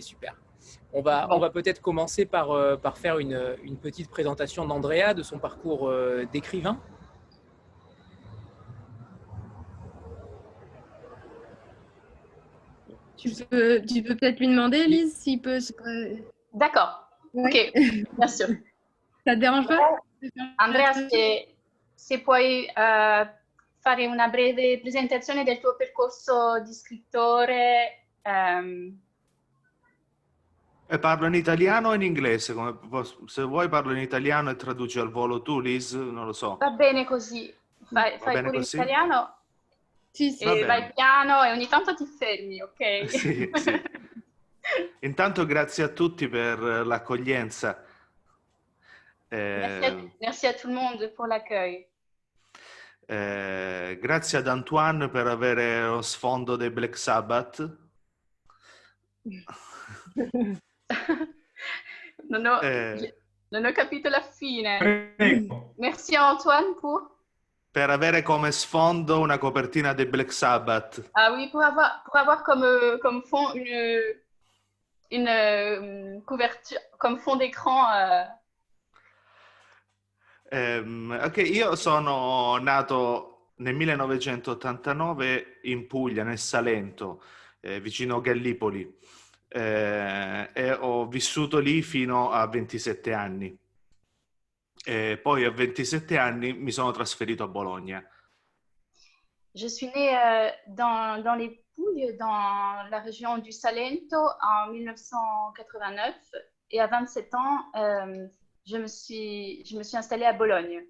super. On va peut-être commencer par faire une petite présentation d'Andrea, de son parcours d'écrivain. Tu peux peut-être lui demander, Lise, s'il peut... D'accord, ouais. Ok, bien sûr. Ça te dérange pas? Andrea, se puoi fare una breve presentazione del tuo percorso di scrittore. Parlo in italiano o in inglese? Se vuoi parlo in italiano e traduci al volo tu, Liz, non lo so. Va bene così, fai bene pure così? in italiano Sì, e vai piano e ogni tanto ti fermi, ok? Sì, sì. Intanto grazie a tutti per l'accoglienza. Merci à tout le monde pour l'accueil. Grazie ad Antoine per avere lo sfondo dei Black Sabbath. Non ho capito la fine. Merci à Antoine per avere come sfondo una copertina dei Black Sabbath. Ah oui, pour avoir comme fond une couverture, comme fond d'écran. Ok, io sono nato nel 1989 in Puglia, nel Salento, vicino Gallipoli, e ho vissuto lì fino a 27 anni. E poi a 27 anni mi sono trasferito a Bologna. Je suis née dans les Pouilles, dans la région du Salento, en 1989. Et à 27 ans, je me suis installée à Bologne.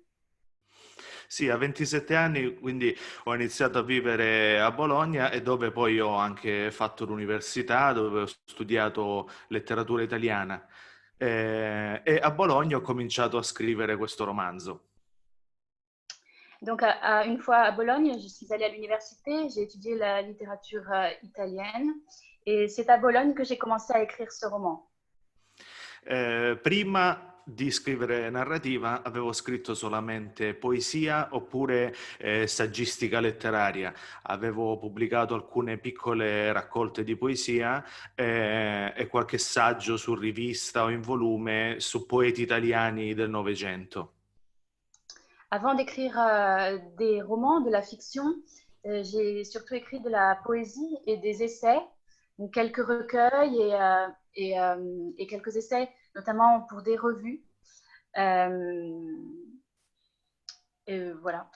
Sì, a 27 anni, quindi ho iniziato a vivere a Bologna e dove poi ho anche fatto l'università, dove ho studiato letteratura italiana. E a Bologna ho cominciato a scrivere questo romanzo. Donc, une fois à Bologne, je suis allée à l'université, j'ai étudié la littérature italienne et c'est à Bologne que j'ai commencé à écrire ce roman. Prima di scrivere narrativa avevo scritto solamente poesia oppure saggistica letteraria. Avevo pubblicato alcune piccole raccolte di poesia e qualche saggio su rivista o in volume su poeti italiani del Novecento. Avant d'écrire des romans, de la fiction, j'ai surtout écrit de la poésie et des essais, donc quelques recueils et quelques essais, notamment pour des revues. Et voilà.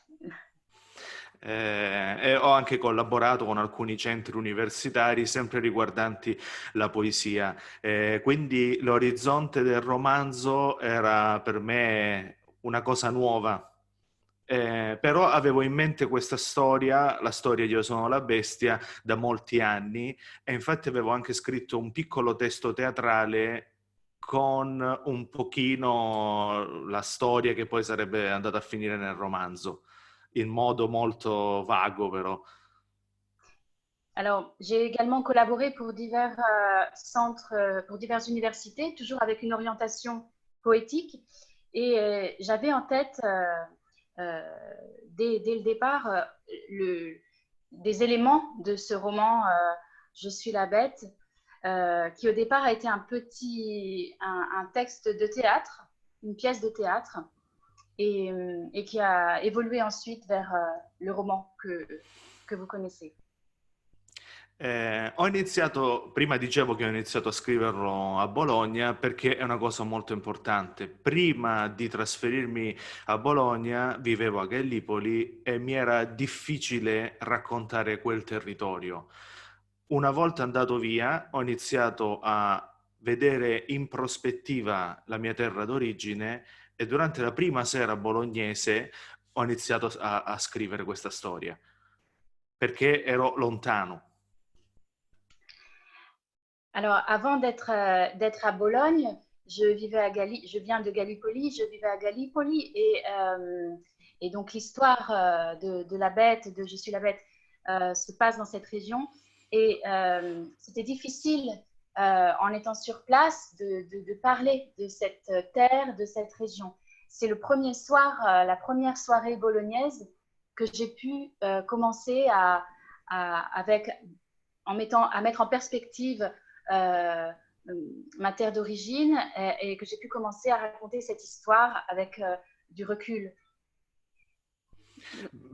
E ho anche collaborato con alcuni centri universitari sempre riguardanti la poesia. Quindi l'orizzonte del romanzo era per me una cosa nuova. Però avevo in mente questa storia, la storia di Io sono la bestia, da molti anni e infatti avevo anche scritto un piccolo testo teatrale con un pochino la storia che poi sarebbe andata a finire nel romanzo, in modo molto vago però. Alors, j'ai également collaboré pour divers centres, pour diverses universités, toujours avec une orientation poétique. Et j'avais en tête, dès le départ, des éléments de ce roman Je suis la bête, qui au départ a été un texte de théâtre, une pièce de théâtre, et qui a évolué ensuite vers le roman que vous connaissez. Ho iniziato, prima dicevo che ho iniziato a scriverlo a Bologna perché è una cosa molto importante. Prima di trasferirmi a Bologna vivevo a Gallipoli e mi era difficile raccontare quel territorio. Una volta andato via ho iniziato a vedere in prospettiva la mia terra d'origine e durante la prima sera bolognese ho iniziato a scrivere questa storia perché ero lontano. Alors, avant d'être à Bologne, je viens de Gallipoli, je vivais à Gallipoli et donc l'histoire de la bête, de Je suis la bête, se passe dans cette région. Et c'était difficile, en étant sur place, de parler de cette terre, de cette région. C'est le premier soir, la première soirée bolognaise que j'ai pu commencer à mettre en perspective ma terre d'origine et que j'ai pu commencer à raconter cette histoire avec du recul.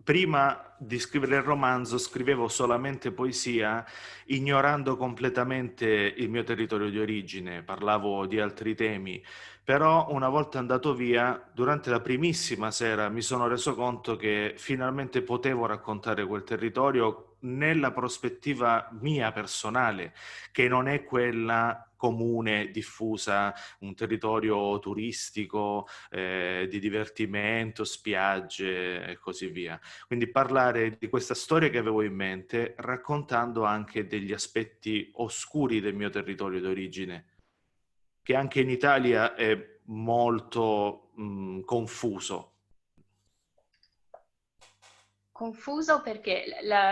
Prima di scrivere il romanzo scrivevo solamente poesia, ignorando completamente il mio territorio di origine, parlavo di altri temi, però una volta andato via, durante la primissima sera mi sono reso conto che finalmente potevo raccontare quel territorio nella prospettiva mia personale, che non è quella comune, diffusa, un territorio turistico, di divertimento, spiagge e così via. Quindi parlare di questa storia che avevo in mente, raccontando anche degli aspetti oscuri del mio territorio d'origine, che anche in Italia è molto confuso. Confuso perché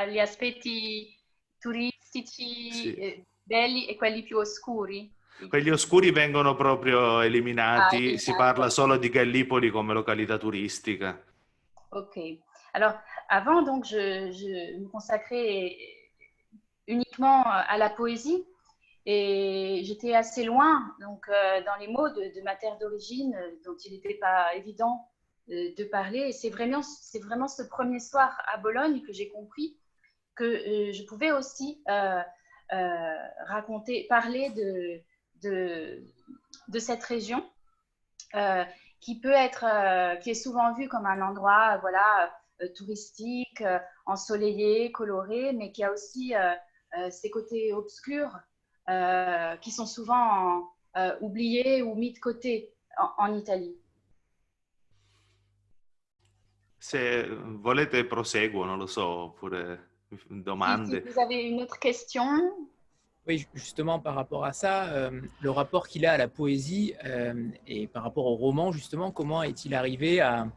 gli aspetti turistici Sì. belli e quelli più oscuri. Quelli oscuri vengono proprio eliminati, si parla Eliminati. solo di Gallipoli come località turistica. Ok. Alors, avant, donc, je me consacrais uniquement à la poésie et j'étais assez loin donc, dans les mots de ma terre d'origine dont il n'était pas évident de parler. Et c'est vraiment ce premier soir à Bologne que j'ai compris que je pouvais aussi parler de cette région qui peut être, qui est souvent vue comme un endroit, voilà, touristique, ensoleillé, coloré, mais qui a aussi ses côtés obscurs qui sont souvent oubliés ou mis de côté en Italie. Se volete proseguo, non lo so, oppure Si domande. vous avez une autre question. Oui, justement, par rapport à ça, le rapport qu'il a à la poésie et par rapport au roman, justement, comment est-il arrivé à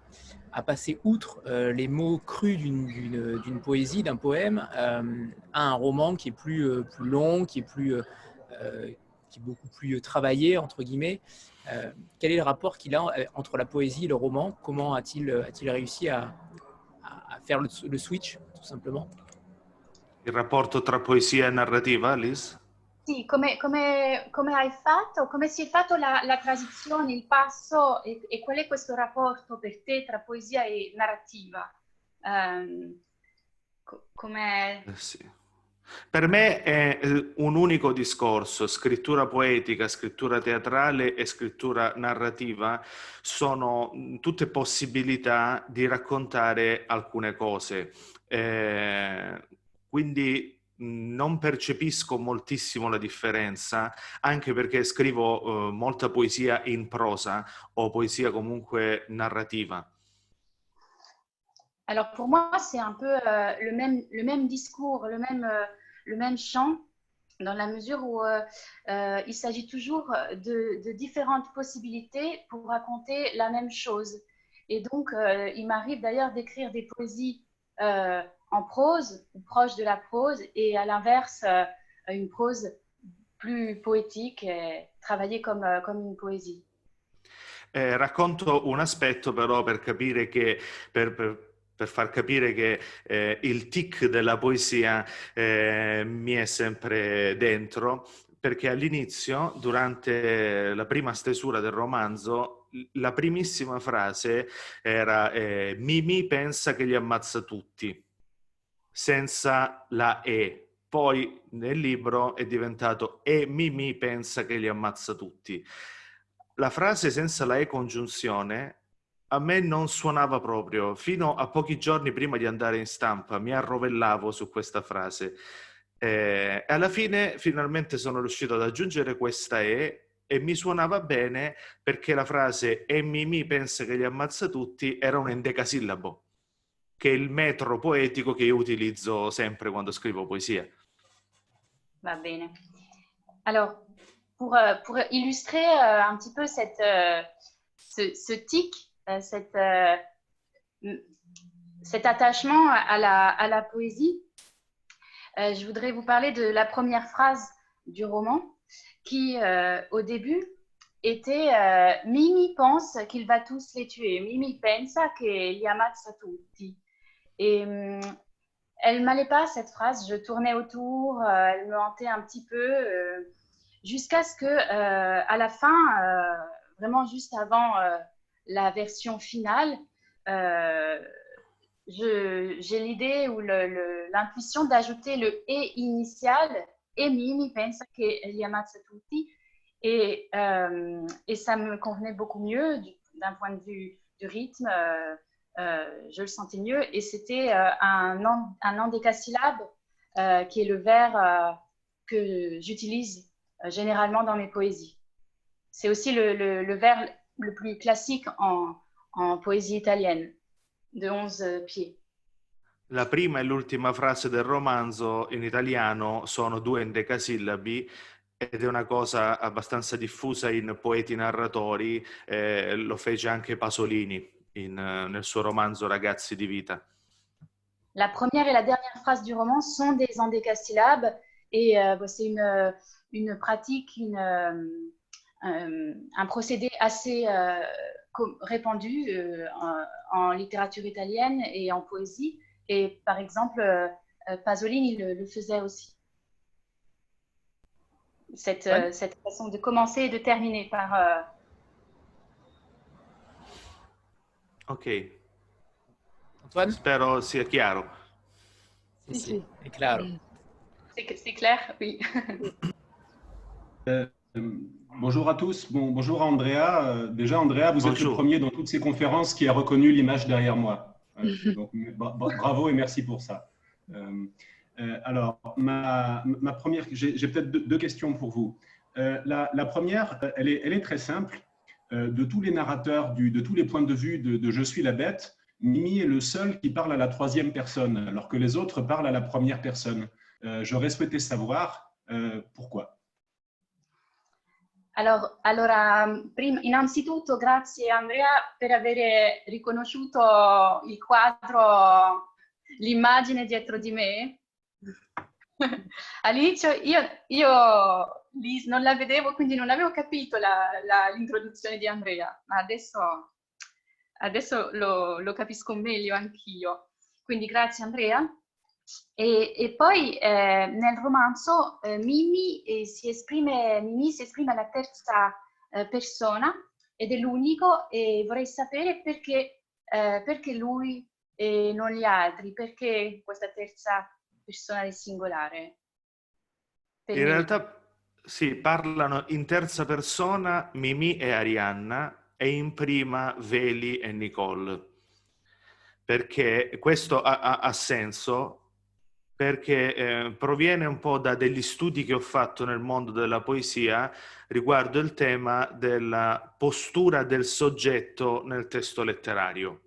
passer outre les mots crus d'une poésie, d'un poème, à un roman qui est plus long, qui est beaucoup plus travaillé, entre guillemets. Quel est le rapport qu'il a entre la poésie et le roman? Comment a-t-il réussi à faire le switch, tout simplement? Il rapporto tra poesia e narrativa, Liz? Sì, come hai fatto, come si è fatto la transizione, il passo e qual è questo rapporto per te tra poesia e narrativa? Come... Sì. Per me è un unico discorso, scrittura poetica, scrittura teatrale e scrittura narrativa sono tutte possibilità di raccontare alcune cose. Quindi non percepisco moltissimo la differenza, anche perché scrivo molta poesia in prosa o poesia comunque narrativa. Alors pour moi, c'est un peu le même discours, le même chant, dans la mesure où il s'agit toujours de différentes possibilités pour raconter la même chose. Et donc, il m'arrive d'ailleurs d'écrire des poésies en prose, ou proche de la prose, et à l'inverse, une prose plus poétique, travaillée comme une poésie. Racconto un aspetto però per capire che, per far capire che il tic della poesia mi è sempre dentro, perché all'inizio, durante la prima stesura del romanzo, la primissima frase era Mimì pensa che li ammazza tutti, senza la E. Poi nel libro è diventato E Mimì pensa che li ammazza tutti. La frase senza la E congiunzione a me non suonava proprio. Fino a pochi giorni prima di andare in stampa mi arrovellavo su questa frase. E alla fine finalmente sono riuscito ad aggiungere questa e mi suonava bene perché la frase E Mimì pensa che li ammazza tutti era un endecasillabo, che è il metro poetico che io utilizzo sempre quando scrivo poesia. Va bene. Alors, pour illustrer un petit peu ce tic, cet attachement à la poésie, je voudrais vous parler de la première phrase du roman qui, au début, était Mimi pense qu'il va tous les tuer. Mimi pensa che li ammazza tutti. Et elle m'allait pas cette phrase, je tournais autour, elle me hantait un petit peu. jusqu'à ce que, à la fin, vraiment juste avant la version finale, j'ai l'idée ou l'intuition d'ajouter le e initial e mi pensa che li ammazza tutti et ça me convenait beaucoup mieux d'un point de vue du rythme. Je le sentais mieux et c'était un endécasyllabe qui est le vers que j'utilise généralement dans mes poésies. C'est aussi le vers le plus classique en poésie italienne, de 11 pieds. La prima e l'ultima frase del romanzo in italiano sono 2 endecasillabi ed è una cosa abbastanza diffusa in poeti narratori, lo fece anche Pasolini nel suo romanzo Ragazzi di vita. La première et la dernière phrase du roman sont des endécasyllabes et c'est une pratique, un procédé assez répandu en littérature italienne et en poésie. Et par exemple, Pasolini le faisait aussi. Cette façon de commencer et de terminer par... Ok. Antoine? Spero sia chiaro. Sì, è chiaro. C'est clair, oui. Bonjour à tous. Bonjour à Andrea. Déjà, Andrea, vous êtes le Bonjour. premier dans toutes ces conférences qui a reconnu l'image derrière moi. Donc, bravo et merci pour ça. Alors, ma première, j'ai peut-être deux questions pour vous. La première, elle est très simple. De tous les narrateurs, de tous les points de vue de Je suis la bête, Mimi est le seul qui parle à la troisième personne, alors que les autres parlent à la première personne. J'aurais souhaité savoir pourquoi. Allora, innanzitutto grazie Andrea per aver riconosciuto il quadro, l'immagine dietro di me. All'inizio io non la vedevo, quindi non avevo capito l'introduzione di Andrea, ma adesso lo capisco meglio anch'io. Quindi grazie Andrea. E poi nel romanzo Mimi si esprime alla terza persona ed è l'unico, e vorrei sapere perché lui e non gli altri, perché questa terza persona del singolare. In realtà sì, parlano in terza persona Mimì e Arianna e in prima Veli e Nicole. Perché questo ha senso, perché proviene un po' da degli studi che ho fatto nel mondo della poesia riguardo il tema della postura del soggetto nel testo letterario.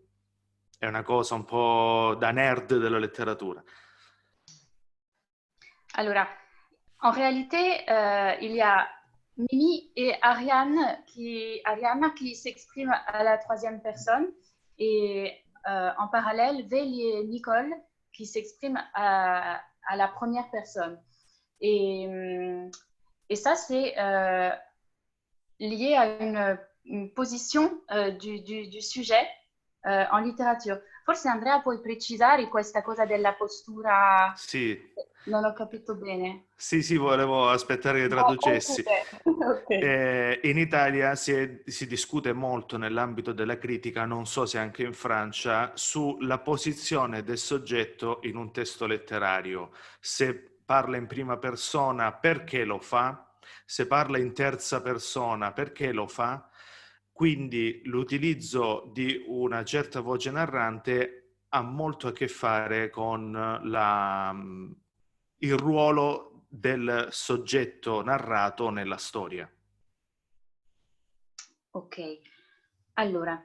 È una cosa un po' da nerd della letteratura. Allora, en réalité, il y a Mimi et Arianna qui s'expriment à la troisième personne et en parallèle, Veli et Nicole qui s'expriment à la première personne. Et ça, c'est lié à une position du sujet en littérature. Forse Andrea puoi precisare questa cosa della postura? Sì. Non ho capito bene. Sì, volevo aspettare che traducessi. Okay. In Italia si discute molto nell'ambito della critica, non so se anche in Francia, sulla posizione del soggetto in un testo letterario. Se parla in prima persona, perché lo fa? Se parla in terza persona, perché lo fa? Quindi l'utilizzo di una certa voce narrante ha molto a che fare con il ruolo del soggetto narrato nella storia. Ok, allora,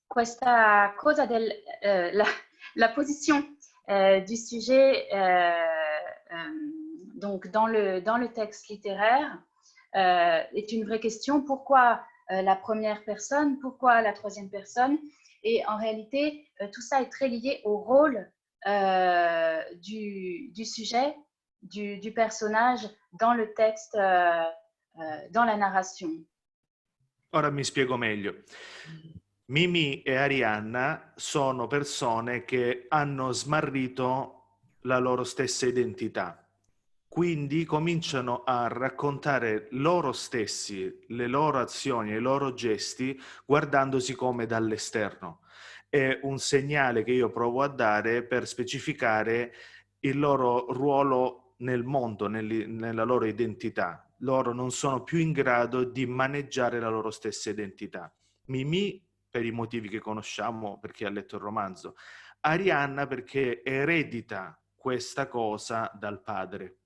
questa cosa la position du sujet donc dans le texte littéraire est une vraie question. Pourquoi la première personne? Pourquoi la troisième personne? Et en réalité, tout ça est très lié au rôle du sujet, du personnage dans le texte, dans la narration. Ora mi spiego meglio. Mimi e Arianna sono persone che hanno smarrito la loro stessa identità. Quindi cominciano a raccontare loro stessi, le loro azioni e i loro gesti guardandosi come dall'esterno. È un segnale che io provo a dare per specificare il loro ruolo nel mondo, nella loro identità. Loro non sono più in grado di maneggiare la loro stessa identità. Mimì, per i motivi che conosciamo, perché ha letto il romanzo. Arianna, perché eredita questa cosa dal padre.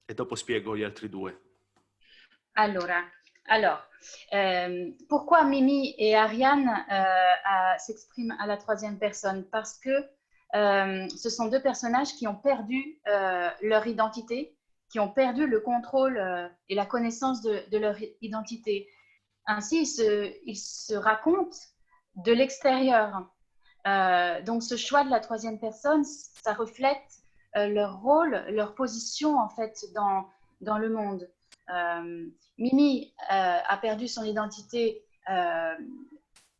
E dopo spiego gli altri due. Alors, pourquoi Mimi et Ariane s'expriment à la troisième personne? Parce que ce sont deux personnages qui ont perdu leur identité, qui ont perdu le contrôle et la connaissance de leur identité. Ainsi, ils se racontent de l'extérieur. Donc, ce choix de la troisième personne, ça reflète leur rôle, leur position en fait dans le monde. Mimi a perdu son identité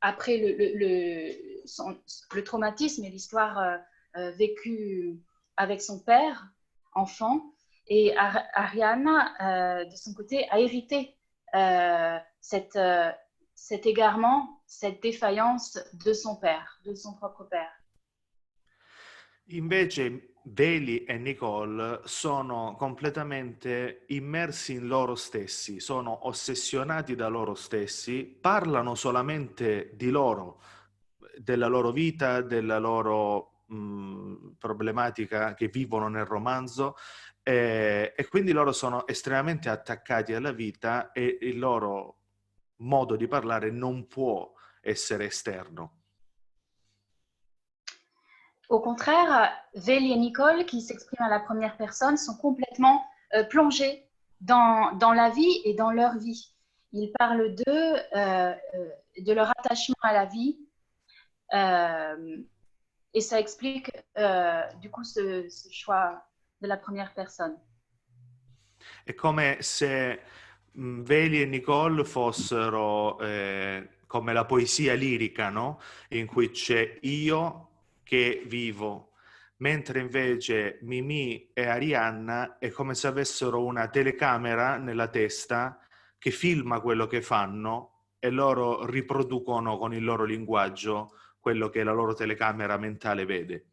après le traumatisme et l'histoire vécue avec son père, enfant, et Ariana, de son côté, a hérité cet égarement, cette défaillance de son père, de son propre père. Invece Veli e Nicole sono completamente immersi in loro stessi, sono ossessionati da loro stessi, parlano solamente di loro, della loro vita, della loro problematica che vivono nel romanzo e quindi loro sono estremamente attaccati alla vita e il loro modo di parlare non può essere esterno. Au contraire, Veli et Nicole, qui s'expriment à la première personne, sont complètement plongés dans la vie et dans leur vie. Ils parlent d'eux, de leur attachement à la vie, et ça explique du coup ce choix de la première personne. È come se Veli e Nicole fossero come la poesia lirica, no? In cui c'è io che vivo, mentre invece Mimì e Arianna è come se avessero una telecamera nella testa che filma quello che fanno e loro riproducono con il loro linguaggio quello che la loro telecamera mentale vede.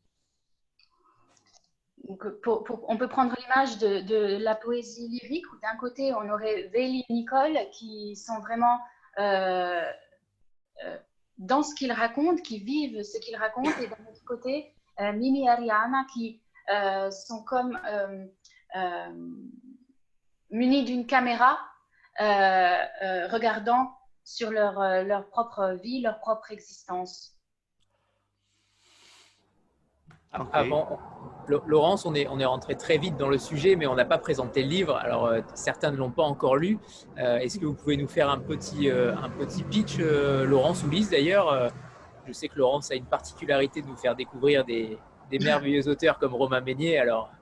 Donc, on peut prendre l'image de la poésie lyrique où d'un côté on aurait Veli et Nicole qui sont vraiment dans ce qu'ils racontent, qui vivent ce qu'ils racontent, et d'un autre côté Mimi et Ariana qui sont comme munis d'une caméra regardant sur leur propre vie, leur propre existence. Okay. Avant, Laurence, on est rentré très vite dans le sujet, mais on n'a pas présenté le livre. Alors, certains ne l'ont pas encore lu. Est-ce que vous pouvez nous faire un petit pitch, Laurence ou Lise d'ailleurs? Je sais que Laurence a une particularité de nous faire découvrir des merveilleux auteurs comme Romain Meignet, alors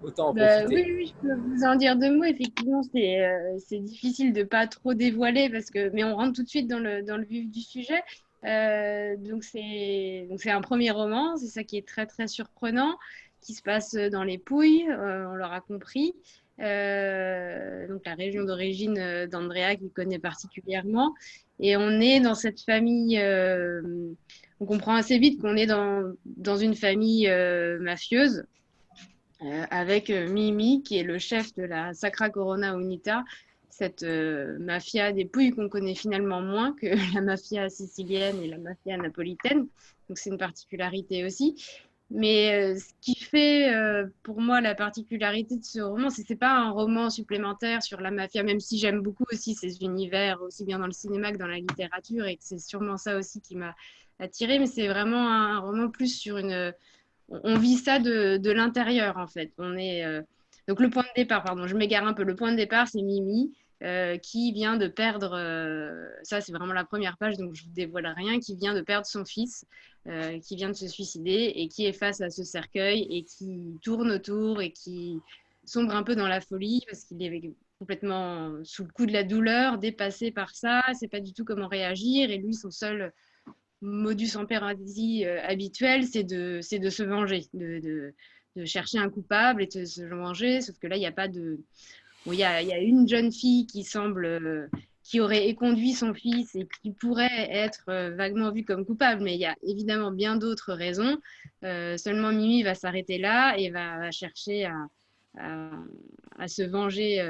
autant en profiter. Oui, je peux vous en dire deux mots. Effectivement, c'est difficile de ne pas trop dévoiler, mais on rentre tout de suite dans le vif du sujet. Donc c'est un premier roman, c'est ça qui est très très surprenant, qui se passe dans les Pouilles, on l'aura compris, donc la région d'origine d'Andrea qu'il connaît particulièrement, et on est dans cette famille, on comprend assez vite qu'on est dans une famille mafieuse, avec Mimi qui est le chef de la Sacra Corona Unita, cette mafia des Pouilles qu'on connaît finalement moins que la mafia sicilienne et la mafia napolitaine. Donc c'est une particularité aussi. Mais ce qui fait pour moi la particularité de ce roman, c'est pas un roman supplémentaire sur la mafia, même si j'aime beaucoup aussi ces univers, aussi bien dans le cinéma que dans la littérature, et que c'est sûrement ça aussi qui m'a attirée, mais c'est vraiment un roman plus sur une... On vit ça de l'intérieur, en fait. On est... Donc le point de départ, pardon, je m'égare un peu. Le point de départ, c'est Mimi, qui vient de perdre, ça c'est vraiment la première page, donc je ne vous dévoile rien, qui vient de perdre son fils, qui vient de se suicider et qui est face à ce cercueil et qui tourne autour et qui sombre un peu dans la folie parce qu'il est complètement sous le coup de la douleur, dépassé par ça, ne sait pas du tout comment réagir, et lui, son seul modus operandi habituel, c'est de se venger, de chercher un coupable et de se venger. Sauf que là, il n'y a pas de... Bon, il y a une jeune fille qui semble... qui aurait éconduit son fils et qui pourrait être vaguement vue comme coupable, mais il y a évidemment bien d'autres raisons. Seulement Mimi va s'arrêter là et va chercher à se venger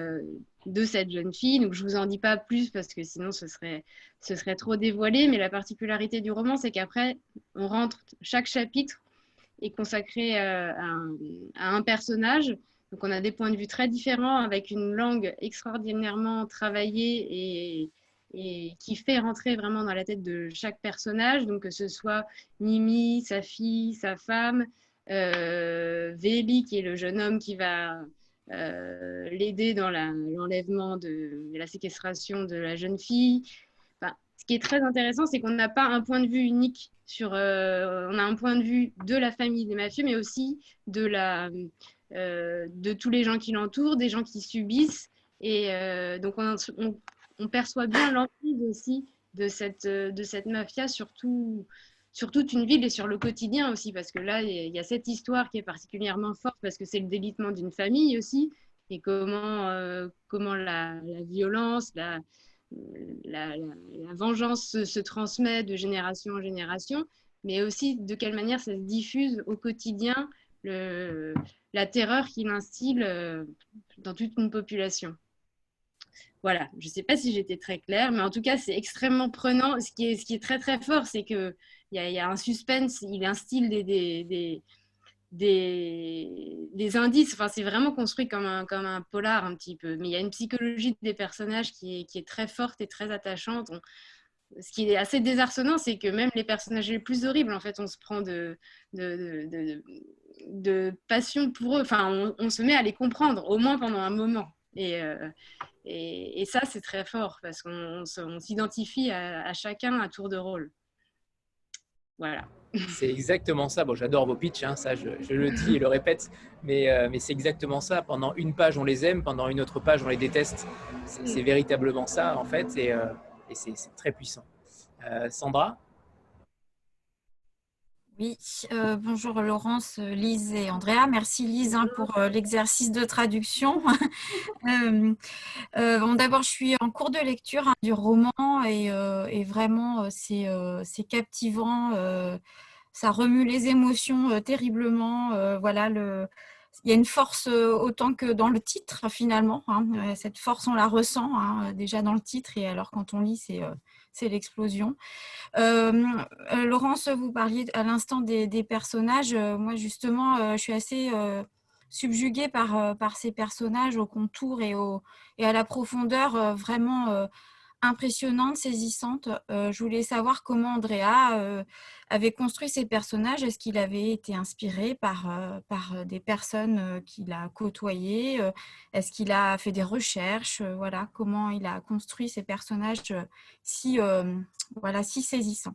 de cette jeune fille. Donc je ne vous en dis pas plus parce que sinon ce serait trop dévoilé, mais la particularité du roman, c'est qu'après, on rentre, chaque chapitre est consacré à un personnage. Donc, on a des points de vue très différents avec une langue extraordinairement travaillée et qui fait rentrer vraiment dans la tête de chaque personnage. Donc, que ce soit Mimi, sa fille, sa femme, Véli, qui est le jeune homme qui va l'aider dans l'enlèvement de la séquestration de la jeune fille. Enfin, ce qui est très intéressant, c'est qu'on n'a pas un point de vue unique on a un point de vue de la famille des mafieux, mais aussi de tous les gens qui l'entourent, des gens qui subissent. Et donc, on perçoit bien l'emprise aussi de cette mafia sur toute une ville et sur le quotidien aussi, parce que là, il y a cette histoire qui est particulièrement forte, parce que c'est le délitement d'une famille aussi, et comment la violence, la vengeance se transmet de génération en génération, mais aussi de quelle manière ça se diffuse au quotidien, la terreur qu'il instille dans toute une population. Voilà, je ne sais pas si j'étais très claire, mais en tout cas, c'est extrêmement prenant. Ce qui est très, très fort, c'est qu'il y a un suspense, il instille des indices. Enfin, c'est vraiment construit comme un polar un petit peu. Mais il y a une psychologie des personnages qui est très forte et très attachante. Ce qui est assez désarçonnant, c'est que même les personnages les plus horribles, en fait, on se prend de passion pour eux. Enfin, on se met à les comprendre, au moins pendant un moment. Et ça, c'est très fort parce qu'on s'identifie à chacun à tour de rôle. Voilà. C'est exactement ça. Bon, j'adore vos pitchs, hein, ça je le dis et le répète, mais c'est exactement ça. Pendant une page, on les aime, pendant une autre page, on les déteste. C'est véritablement ça, en fait, et c'est très puissant. Sandra ? Oui, bonjour Laurence, Lise et Andrea. Merci Lise pour l'exercice de traduction. Bon, d'abord, je suis en cours de lecture du roman et vraiment, c'est captivant. Ça remue les émotions terriblement. Voilà, il y a une force autant que dans le titre finalement. Hein. Cette force, on la ressent déjà dans le titre et alors quand on lit, c'est l'explosion. Laurence, vous parliez à l'instant des personnages. Moi, justement, je suis assez subjuguée par ces personnages au contour et à la profondeur vraiment impressionnante, saisissante. Je voulais savoir comment Andrea avait construit ces personnages. Est-ce qu'il avait été inspiré par des personnes qu'il a côtoyées? Est-ce qu'il a fait des recherches? Voilà, comment il a construit ces personnages si saisissants.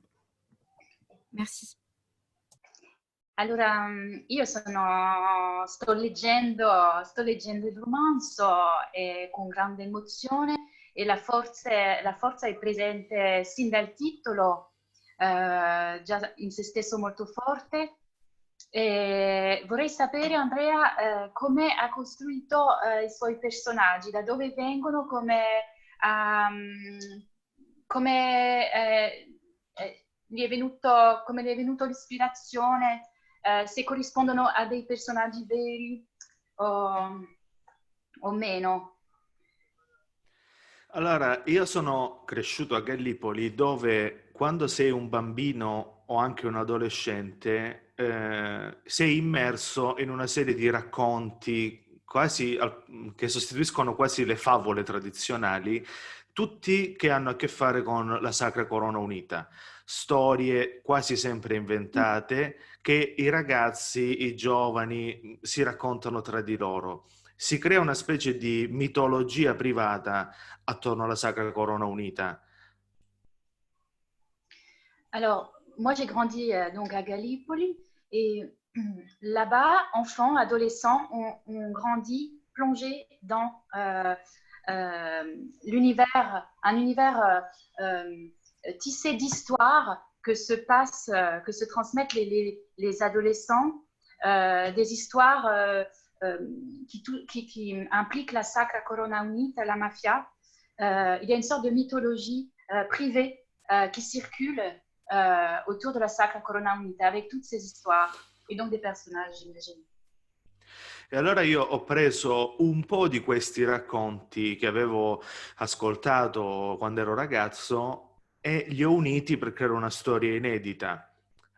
Merci. Allora, io sto leggendo il romanzo con grande emozione e la forza è presente sin dal titolo, già in se stesso molto forte. E vorrei sapere, Andrea, come ha costruito i suoi personaggi, da dove vengono, come gli è venuto l'ispirazione, se corrispondono a dei personaggi veri o meno. Allora, io sono cresciuto a Gallipoli dove quando sei un bambino o anche un adolescente sei immerso in una serie di racconti quasi che sostituiscono quasi le favole tradizionali, tutti che hanno a che fare con la Sacra Corona Unita. Storie quasi sempre inventate che i ragazzi, i giovani si raccontano tra di loro. Si crea una specie di mitologia privata attorno alla Sacra Corona Unita. Alors, moi j'ai grandi donc à Gallipoli et là-bas, enfants, adolescents, on grandit plongé dans un univers tissé d'histoires que se transmettent les adolescents des histoires qui impliquent la Sacra Corona Unita, la mafia. Il y a une sorte de mythologie privée qui circule autour de la Sacra Corona Unita avec toutes ces histoires et donc des personnages, j'imagine. E allora io ho preso un po' di questi racconti che avevo ascoltato quando ero ragazzo e li ho uniti per creare una storia inedita.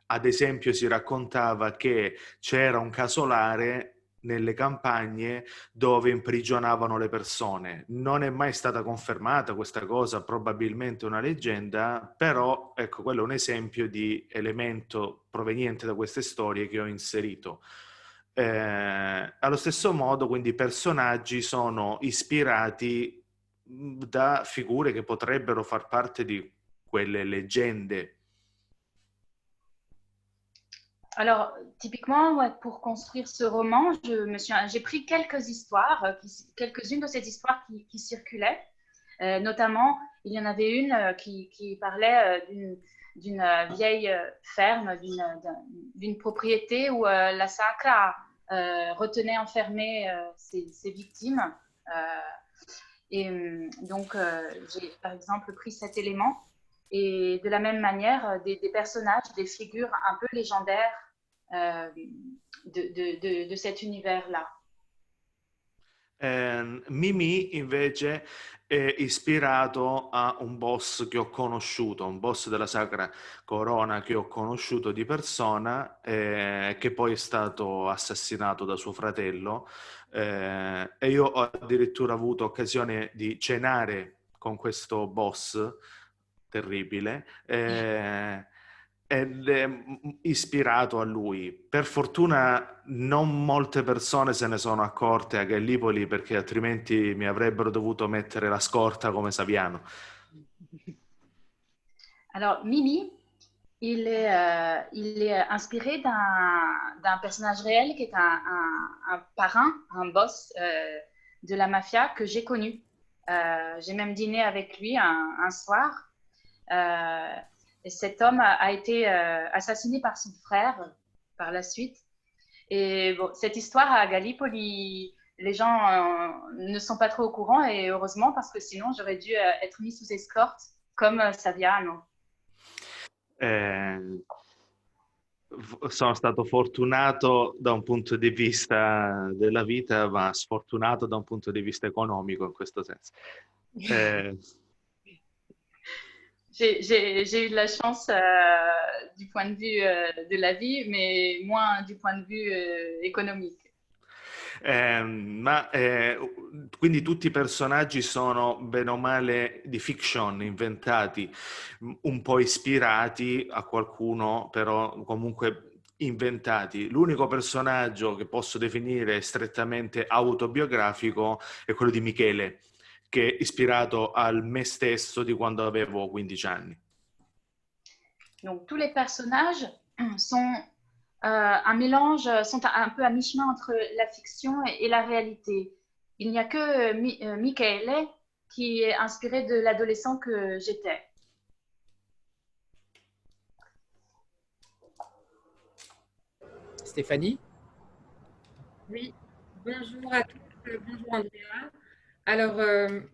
Ad esempio si raccontava che c'era un casolare nelle campagne dove imprigionavano le persone. Non è mai stata confermata questa cosa, probabilmente una leggenda, però ecco, quello è un esempio di elemento proveniente da queste storie che ho inserito. Allo stesso modo, quindi i personaggi sono ispirati da figure che potrebbero far parte di quelle leggende. Alors, typiquement, ouais, pour construire ce roman, j'ai pris quelques histoires, quelques-unes de ces histoires qui circulaient. Notamment, il y en avait une qui parlait d'une vieille ferme, d'une propriété où la Sacra retenait enfermées ses victimes. Donc, j'ai par exemple pris cet élément. Et de la même manière, des personnages, des figures un peu légendaires de cet univers-là. Mimì invece è ispirato a un boss che ho conosciuto, un boss della Sacra Corona che ho conosciuto di persona, che poi è stato assassinato da suo fratello, e io ho addirittura avuto occasione di cenare con questo boss terribile, ed è ispirato a lui. Per fortuna non molte persone se ne sono accorte a Gallipoli, perché altrimenti mi avrebbero dovuto mettere la scorta come Saviano. Alors, Mimi, il est inspiré d'un personnage réel qui est un parrain, un boss de la mafia que j'ai connu. J'ai même dîné avec lui un soir. Et cet homme a été assassiné par son frère par la suite. Et bon, cette histoire à Gallipoli, les gens ne sont pas trop au courant, et heureusement, parce que sinon j'aurais dû être mis sous escorte comme Saviano. Sono stato fortunato da un punto di vista della vita, ma sfortunato da un punto di vista economico in questo senso. J'ai eu de la chance du point de vue de la vie, mais moins du point de vue économique. Quindi tutti i personaggi sono bene o male di fiction, inventati, un po' ispirati a qualcuno, però comunque inventati. L'unico personaggio che posso definire strettamente autobiografico è quello di Michele, che è ispirato al me stesso di quando avevo 15 anni. Donc tous les personnages sont un mélange, sont un peu à mi-chemin entre la fiction et la réalité. Il n'y a que Michele qui est inspiré de l'adolescent que j'étais. Stéphanie? Oui, bonjour à tous, bonjour Andrea. Alors,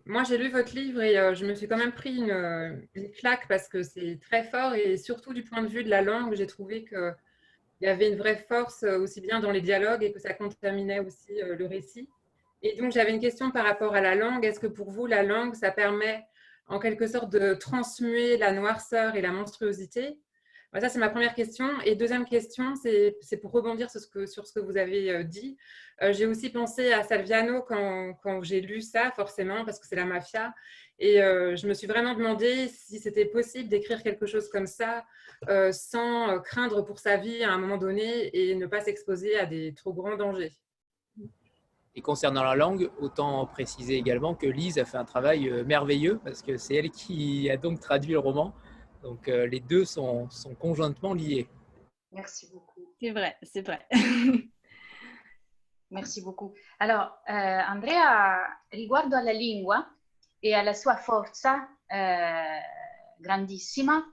moi j'ai lu votre livre et je me suis quand même pris une claque parce que c'est très fort, et surtout du point de vue de la langue, j'ai trouvé qu'il y avait une vraie force aussi bien dans les dialogues et que ça contaminait aussi le récit. Et donc j'avais une question par rapport à la langue. Est-ce que pour vous, la langue, ça permet en quelque sorte de transmuer la noirceur et la monstruosité? Ça, c'est ma première question. Et deuxième question, c'est pour rebondir sur ce que vous avez dit. J'ai aussi pensé à Salviano quand j'ai lu ça, forcément, parce que c'est la mafia. Et je me suis vraiment demandé si c'était possible d'écrire quelque chose comme ça sans craindre pour sa vie à un moment donné et ne pas s'exposer à des trop grands dangers. Et concernant la langue, autant préciser également que Lise a fait un travail merveilleux, parce que c'est elle qui a donc traduit le roman. Donc, les deux sont conjointement liés. Merci beaucoup. C'est vrai, c'est vrai. Merci beaucoup. Alors, Andrea, riguardo alla lingua e alla sua forza grandissima,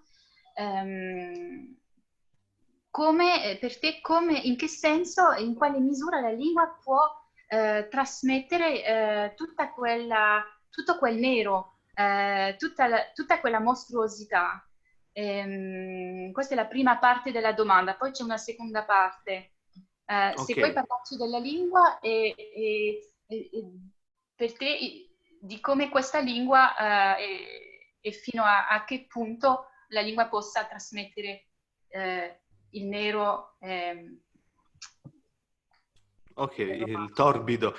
per te, in che senso e in quale misura la lingua può trasmettere tutto quel nero, tutta quella mostruosità. Questa è la prima parte della domanda, poi c'è una seconda parte. Se puoi parlarci della lingua e per te di come questa lingua e fino a che punto la lingua possa trasmettere il nero. Ok, il torbido.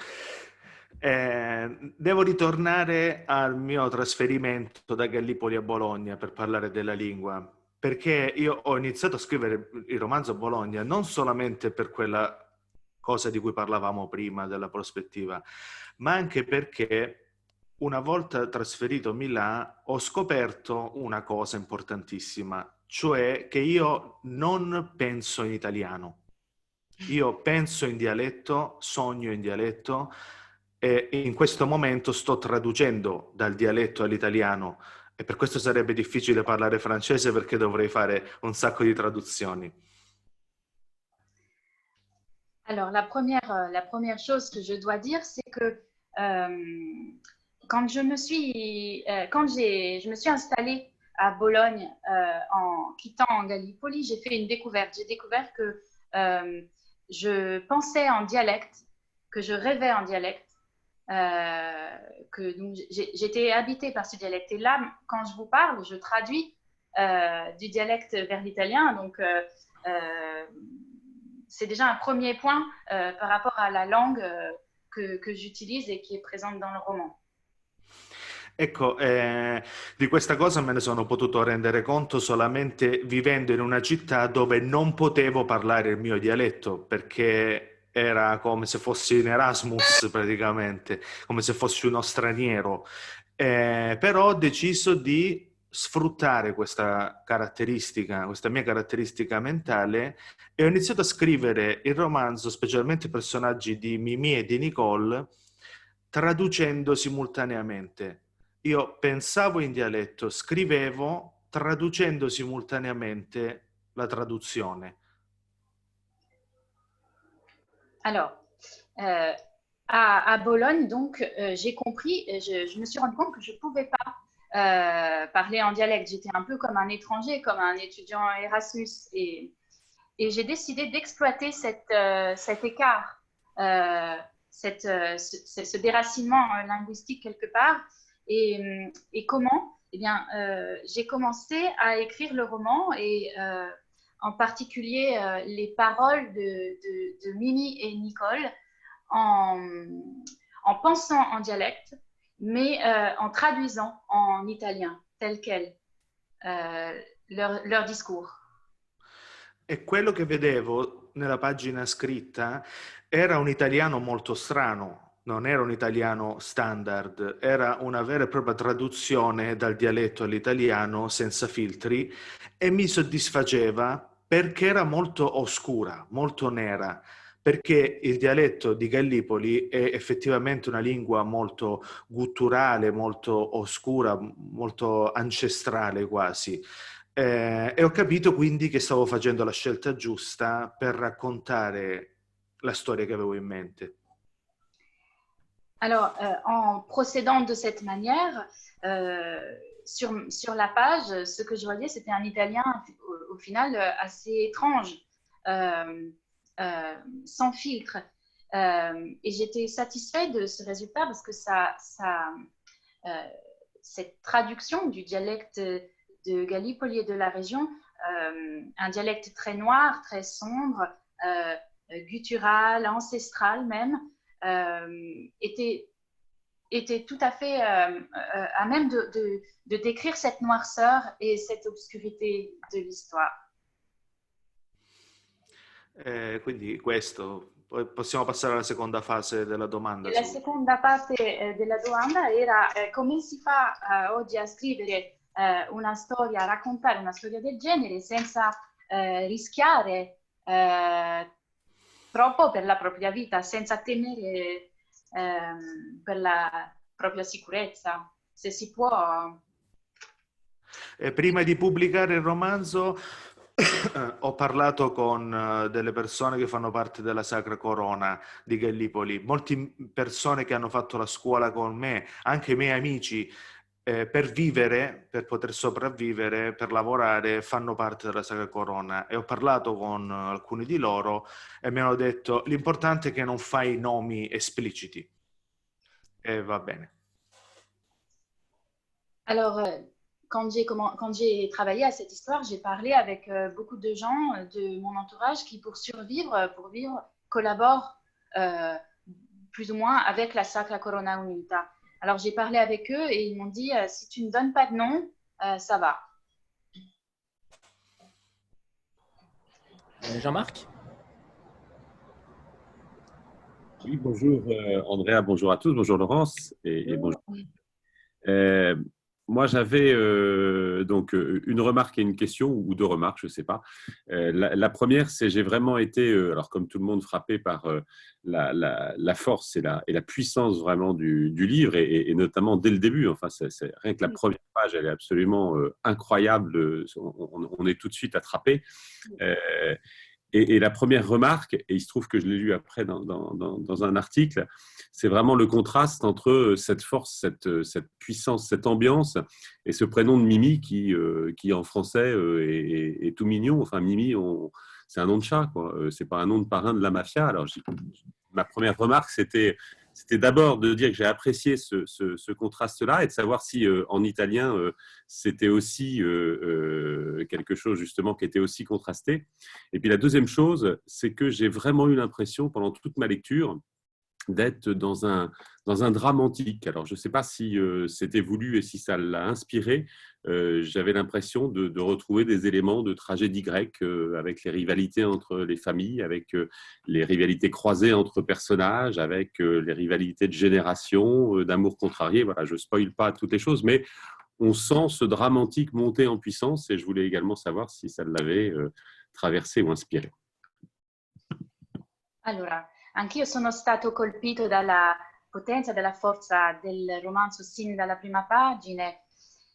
Devo ritornare al mio trasferimento da Gallipoli a Bologna per parlare della lingua, perché io ho iniziato a scrivere il romanzo a Bologna non solamente per quella cosa di cui parlavamo prima, della prospettiva, ma anche perché una volta trasferito a Milano ho scoperto una cosa importantissima, cioè che io non penso in italiano. Io penso in dialetto, sogno in dialetto e in questo momento sto traducendo dal dialetto all'italiano e per questo sarebbe difficile parlare francese perché dovrei fare un sacco di traduzioni. Alors, la première chose que je dois dire, c'est que quand je me suis installée à Bologne en quittant Gallipoli, j'ai fait une découverte. J'ai découvert que je pensais en dialecte, que je rêvais en dialecte, que j'étais habitée par ce dialecte. Et là, quand je vous parle, je traduis du dialecte vers l'italien. Donc, c'est déjà un premier point par rapport à la langue que j'utilise et qui est présente dans le roman. Ecco, di questa cosa me ne sono potuto rendere conto solamente vivendo in una città dove non potevo parlare il mio dialetto, perché era come se fossi in Erasmus praticamente, come se fossi uno straniero. Però ho deciso di sfruttare questa caratteristica, questa mia caratteristica mentale, e ho iniziato a scrivere il romanzo, specialmente i personaggi di Mimì e di Nicole, traducendo simultaneamente. Io pensavo in dialetto, scrivevo, traducendo simultaneamente la traduzione. Alors, à Bologne, donc, j'ai compris, je me suis rendu compte que je ne pouvais pas parler en dialecte. J'étais un peu comme un étranger, comme un étudiant Erasmus. Et j'ai décidé d'exploiter cet écart, ce déracinement linguistique quelque part. Et comment? Eh bien, j'ai commencé à écrire le roman et en particulier les paroles de Mimi et Nicole en pensant en dialecte, mais en traduisant en italien, tel quel, leur discours. E quello che vedevo nella pagina scritta era un italiano molto strano, non era un italiano standard, era una vera e propria traduzione dal dialetto all'italiano senza filtri e mi soddisfaceva perché era molto oscura, molto nera, perché il dialetto di Gallipoli è effettivamente una lingua molto gutturale, molto oscura, molto ancestrale quasi. E ho capito quindi che stavo facendo la scelta giusta per raccontare la storia che avevo in mente. Alors, en procédant de cette manière, sur la page, ce que je voyais, c'était un italien au final assez étrange, sans filtre. Et j'étais satisfaite de ce résultat parce que cette traduction du dialecte de Gallipoli et de la région, un dialecte très noir, très sombre, guttural, ancestral même, était tout à fait à même de décrire cette noirceur et cette obscurité de l'histoire. Quindi questo, poi possiamo passare alla seconda fase della domanda. La seconda parte della domanda era come si fa oggi a scrivere una storia, a raccontare una storia del genere senza rischiare troppo per la propria vita, senza temere per la propria sicurezza, se si può. Prima di pubblicare il romanzo Ho parlato con delle persone che fanno parte della Sacra Corona di Gallipoli, molte persone che hanno fatto la scuola con me, anche i miei amici, per vivere, per poter sopravvivere, per lavorare, fanno parte della Sacra Corona. E ho parlato con alcuni di loro e mi hanno detto l'importante è che non fai nomi espliciti. E va bene. Alors, quand j'ai travaillé à cette histoire, j'ai parlé avec beaucoup de gens de mon entourage qui, pour survivre, pour vivre, collaborent plus ou moins avec la Sacra Corona Unita. Alors, j'ai parlé avec eux et ils m'ont dit, si tu ne donnes pas de nom, ça va. Jean-Marc? Oui, bonjour Andrea, bonjour à tous, bonjour Laurence et bonjour. Moi, j'avais donc une remarque et une question, ou deux remarques, je ne sais pas. La première, c'est j'ai vraiment été, alors comme tout le monde, frappé par la force et la puissance vraiment du livre, et notamment dès le début. Enfin, rien que la première page, elle est absolument incroyable. On est tout de suite attrapé. Et la première remarque, et il se trouve que je l'ai lu après dans un article, c'est vraiment le contraste entre cette force, cette puissance, cette ambiance et ce prénom de Mimi qui en français est tout mignon. Enfin, Mimi, c'est un nom de chat, quoi. C'est pas un nom de parrain de la mafia. Alors, ma première remarque, c'était d'abord de dire que j'ai apprécié ce contraste-là et de savoir si en italien, c'était aussi quelque chose justement qui était aussi contrasté. Et puis la deuxième chose, c'est que j'ai vraiment eu l'impression pendant toute ma lecture d'être dans un drame antique. Alors, je ne sais pas si c'était voulu et si ça l'a inspiré. J'avais l'impression de retrouver des éléments de tragédie grecque avec les rivalités entre les familles, avec les rivalités croisées entre personnages, avec les rivalités de génération, d'amour contrarié. Voilà, je ne spoile pas toutes les choses, mais on sent ce drame antique monter en puissance et je voulais également savoir si ça l'avait traversé ou inspiré. Allora, anch'io sono stato colpito dalla potenza, dalla forza del romanzo sin dalla prima pagina,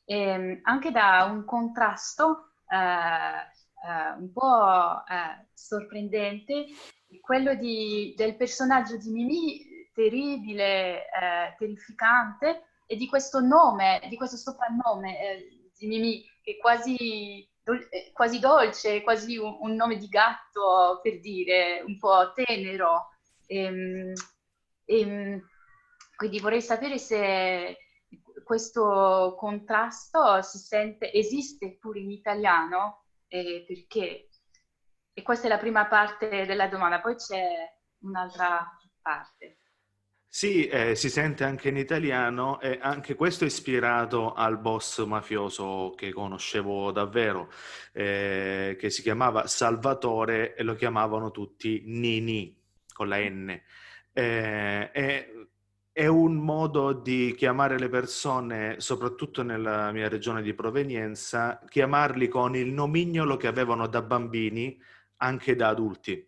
e anche da un contrasto un po' sorprendente, quello del personaggio di Mimì, terribile, terrificante, e di questo nome, di questo soprannome di Mimì, che è quasi dolce, quasi un nome di gatto, per dire, un po' tenero. Quindi vorrei sapere se questo contrasto esiste pure in italiano, perché? E questa è la prima parte della domanda, poi c'è un'altra parte. Sì, si sente anche in italiano e anche questo è ispirato al boss mafioso che conoscevo davvero, che si chiamava Salvatore e lo chiamavano tutti Nini con la N. È un modo di chiamare le persone, soprattutto nella mia regione di provenienza, chiamarli con il nomignolo che avevano da bambini, anche da adulti.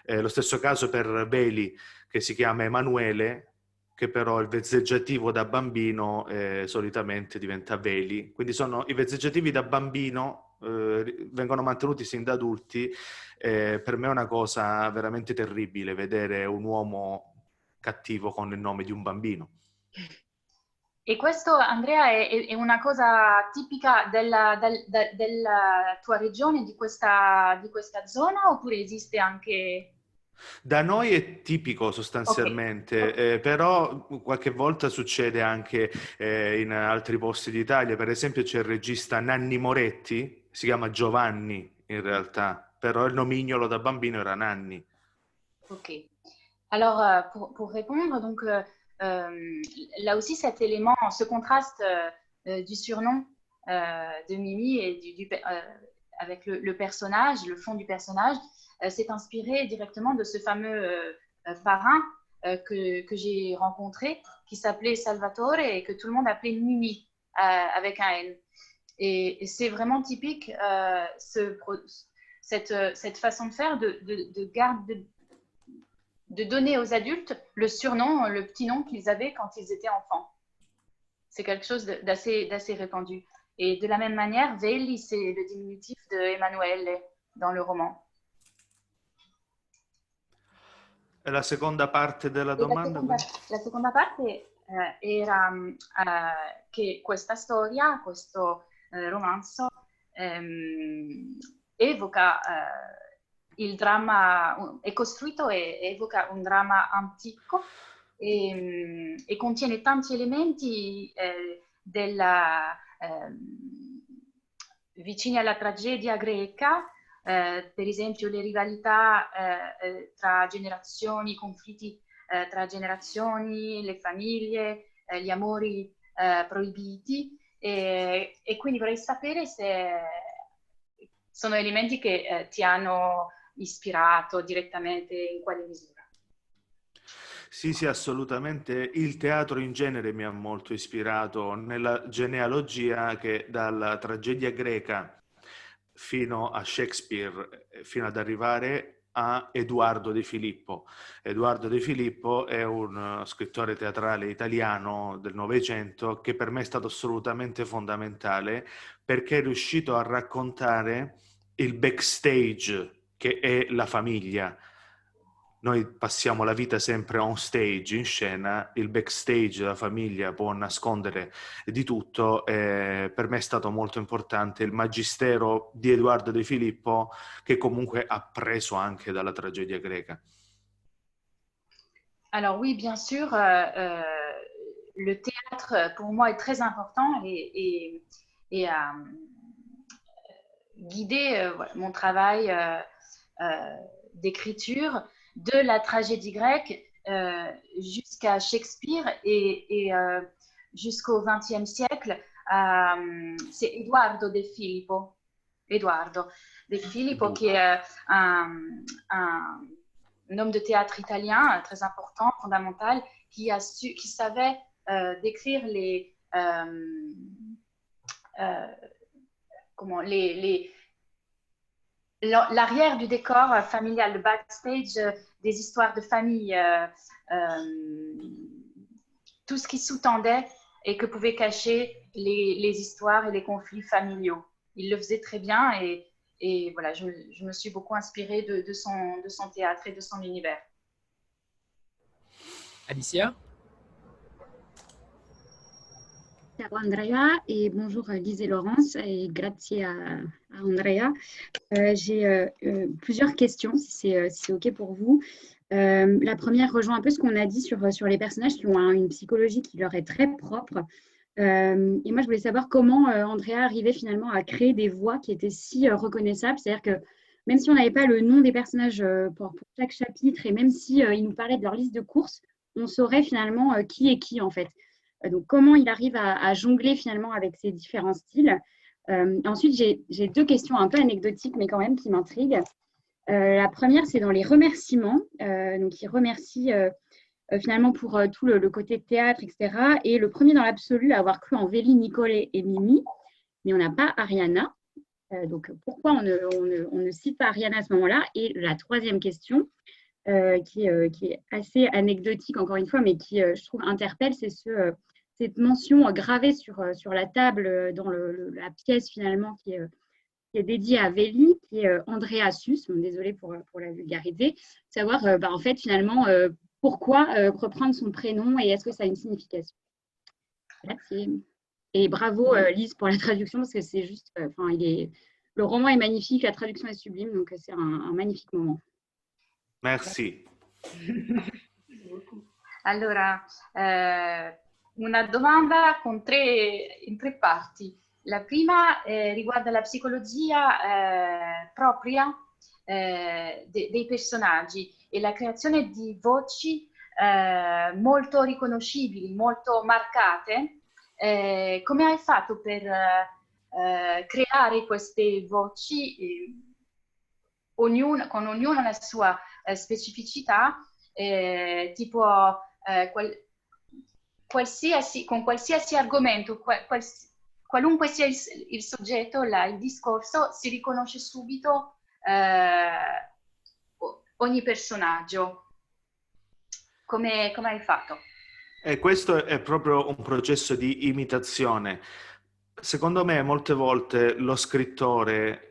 Lo stesso caso per Veli, che si chiama Emanuele, che però il vezzeggiativo da bambino solitamente diventa Veli. Quindi i vezzeggiativi da bambino vengono mantenuti sin da adulti. Per me è una cosa veramente terribile vedere un uomo cattivo con il nome di un bambino. E questo, Andrea, è una cosa tipica della tua regione, di questa zona, oppure esiste anche... Da noi è tipico sostanzialmente, Okay. però qualche volta succede anche in altri posti d'Italia. Per esempio c'è il regista Nanni Moretti, si chiama Giovanni in realtà, però il nomignolo da bambino era Nanni. Ok. Alors, pour répondre, donc là aussi cet élément, ce contraste du surnom de Mimi et avec le personnage, le fond du personnage, s'est inspiré directement de ce fameux parrain que j'ai rencontré, qui s'appelait Salvatore et que tout le monde appelait Mimi avec un N. Et c'est vraiment typique cette façon de faire, de donner aux adultes le surnom, le petit nom qu'ils avaient quand ils étaient enfants. C'est quelque chose d'assez répandu. Et de la même manière, Velli, c'est le diminutif de Emanuele dans le roman. E la seconda parte della domanda? La seconda parte era che questa storia, questo romanzo, evoca il dramma, è costruito e evoca un dramma antico e contiene tanti elementi vicini alla tragedia greca. Per esempio le rivalità tra generazioni, i conflitti tra generazioni, le famiglie, gli amori proibiti e quindi vorrei sapere se sono elementi che ti hanno ispirato direttamente, in quale misura. Sì, sì, assolutamente. Il teatro in genere mi ha molto ispirato nella genealogia che dalla tragedia greca fino a Shakespeare, fino ad arrivare a Edoardo De Filippo. Edoardo De Filippo è un scrittore teatrale italiano del Novecento che per me è stato assolutamente fondamentale perché è riuscito a raccontare il backstage che è la famiglia. Noi passiamo la vita sempre on stage, in scena, il backstage della famiglia può nascondere di tutto. Per me è stato molto importante il magistero di Edoardo De Filippo, che comunque ha preso anche dalla tragedia greca. Alors oui, bien sûr, le théâtre pour moi est très important et a guidé mon travail d'écriture de la tragédie grecque jusqu'à Shakespeare et jusqu'au XXe siècle. C'est Edoardo De Filippo. Edoardo De Filippo qui est un homme de théâtre italien très important, fondamental, qui savait décrire l'arrière du décor familial, le backstage des histoires de famille, tout ce qui sous-tendait et que pouvaient cacher les histoires et les conflits familiaux. Il le faisait très bien et voilà, je me suis beaucoup inspirée de son théâtre et de son univers. Alicia? Ciao Andrea et bonjour Lise et Laurence et grazie à Andrea. J'ai plusieurs questions si c'est OK pour vous. La première rejoint un peu ce qu'on a dit sur les personnages qui ont une psychologie qui leur est très propre. Et moi, je voulais savoir comment Andrea arrivait finalement à créer des voix qui étaient si reconnaissables. C'est-à-dire que même si on n'avait pas le nom des personnages pour chaque chapitre et même si ils nous parlaient de leur liste de courses, on saurait finalement qui est qui en fait. Donc, comment il arrive à jongler finalement avec ces différents styles. Ensuite, j'ai deux questions un peu anecdotiques, mais quand même qui m'intriguent. La première, c'est dans les remerciements. Donc, il remercie finalement pour tout le côté théâtre, etc. Et le premier dans l'absolu à avoir cru en Velli, Nicole et Mimi, mais on n'a pas Ariana. Donc, pourquoi on ne cite pas Ariana à ce moment-là? Et la troisième question, qui est assez anecdotique encore une fois, mais qui, je trouve, interpelle, c'est cette mention gravée sur la table dans la pièce finalement qui est dédiée à Velli, qui est Andrea Sus, désolée pour la vulgarité, savoir en fait finalement pourquoi reprendre son prénom et est-ce que ça a une signification. Merci. Et bravo Lise pour la traduction parce que c'est juste, le roman est magnifique, la traduction est sublime, donc c'est un magnifique moment. Merci. Allora, una domanda in tre parti. La prima riguarda la psicologia propria dei personaggi e la creazione di voci molto riconoscibili, molto marcate. Come hai fatto per creare queste voci, con ognuna la sua specificità, tipo con qualsiasi argomento, qualunque sia il soggetto, il discorso, si riconosce subito ogni personaggio. Come hai fatto? E questo è proprio un processo di imitazione. secondo me molte volte lo scrittore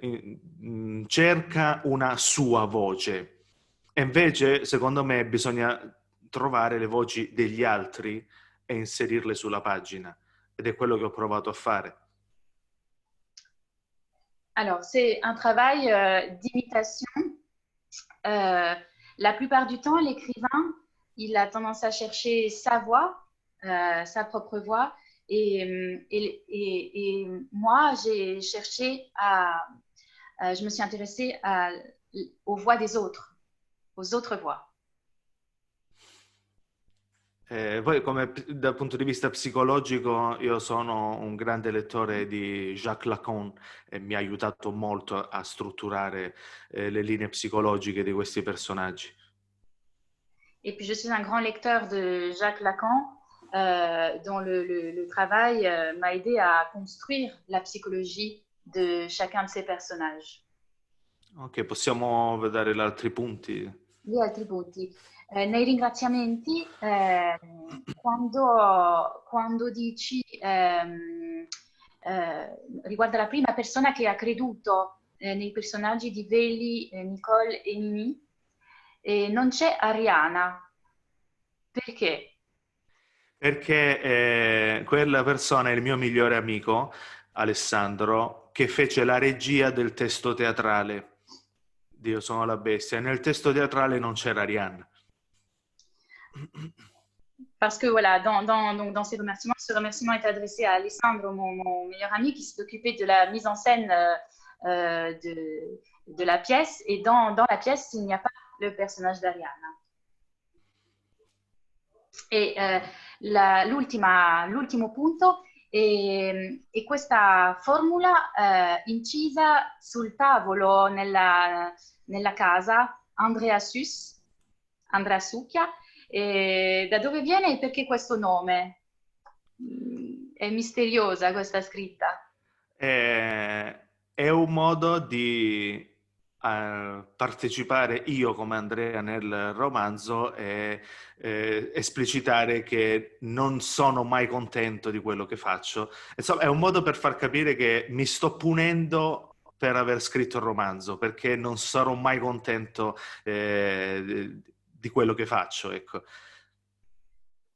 cerca una sua voce e invece secondo me bisogna trovare le voci degli altri e inserirle sulla pagina ed è quello che ho provato a fare. Alors, c'est un travail d'imitation. La plupart du temps, l'écrivain, il a tendance à chercher sa voix, sa propre voix. Et moi, j'ai cherché je me suis intéressée aux voix des autres, aux autres voix. Poi dal punto di vista psicologico io sono un grande lettore di Jacques Lacan e mi ha aiutato molto a strutturare le linee psicologiche di questi personaggi. Et puis je suis un grand lecteur de Jacques Lacan dont le travail m'a aidé à construire la psychologie de chacun de ces personnages. Ok, possiamo vedere gli altri punti? Gli altri punti. Nei ringraziamenti, quando dici riguardo alla prima persona che ha creduto nei personaggi di Veli, Nicole e Mimi, non c'è Ariana. Perché? Perché quella persona è il mio migliore amico, Alessandro, che fece la regia del testo teatrale Dio sono la bestia. Nel testo teatrale non c'era Ariane. Parce que voilà, dans ces remerciements, ce remerciement est adressé à Alessandro, mon meilleur ami, qui s'est occupé de la mise en scène de la pièce. Et dans la pièce, il n'y a pas le personnage d'Ariana. E l'ultimo punto è questa formula incisa sul tavolo nella casa Andrea Succhia. E da dove viene e perché questo nome? È misteriosa questa scritta. È un modo di partecipare io come Andrea nel romanzo e esplicitare che non sono mai contento di quello che faccio. Insomma, è un modo per far capire che mi sto punendo per aver scritto il romanzo, perché non sarò mai contento di quello che faccio, ecco.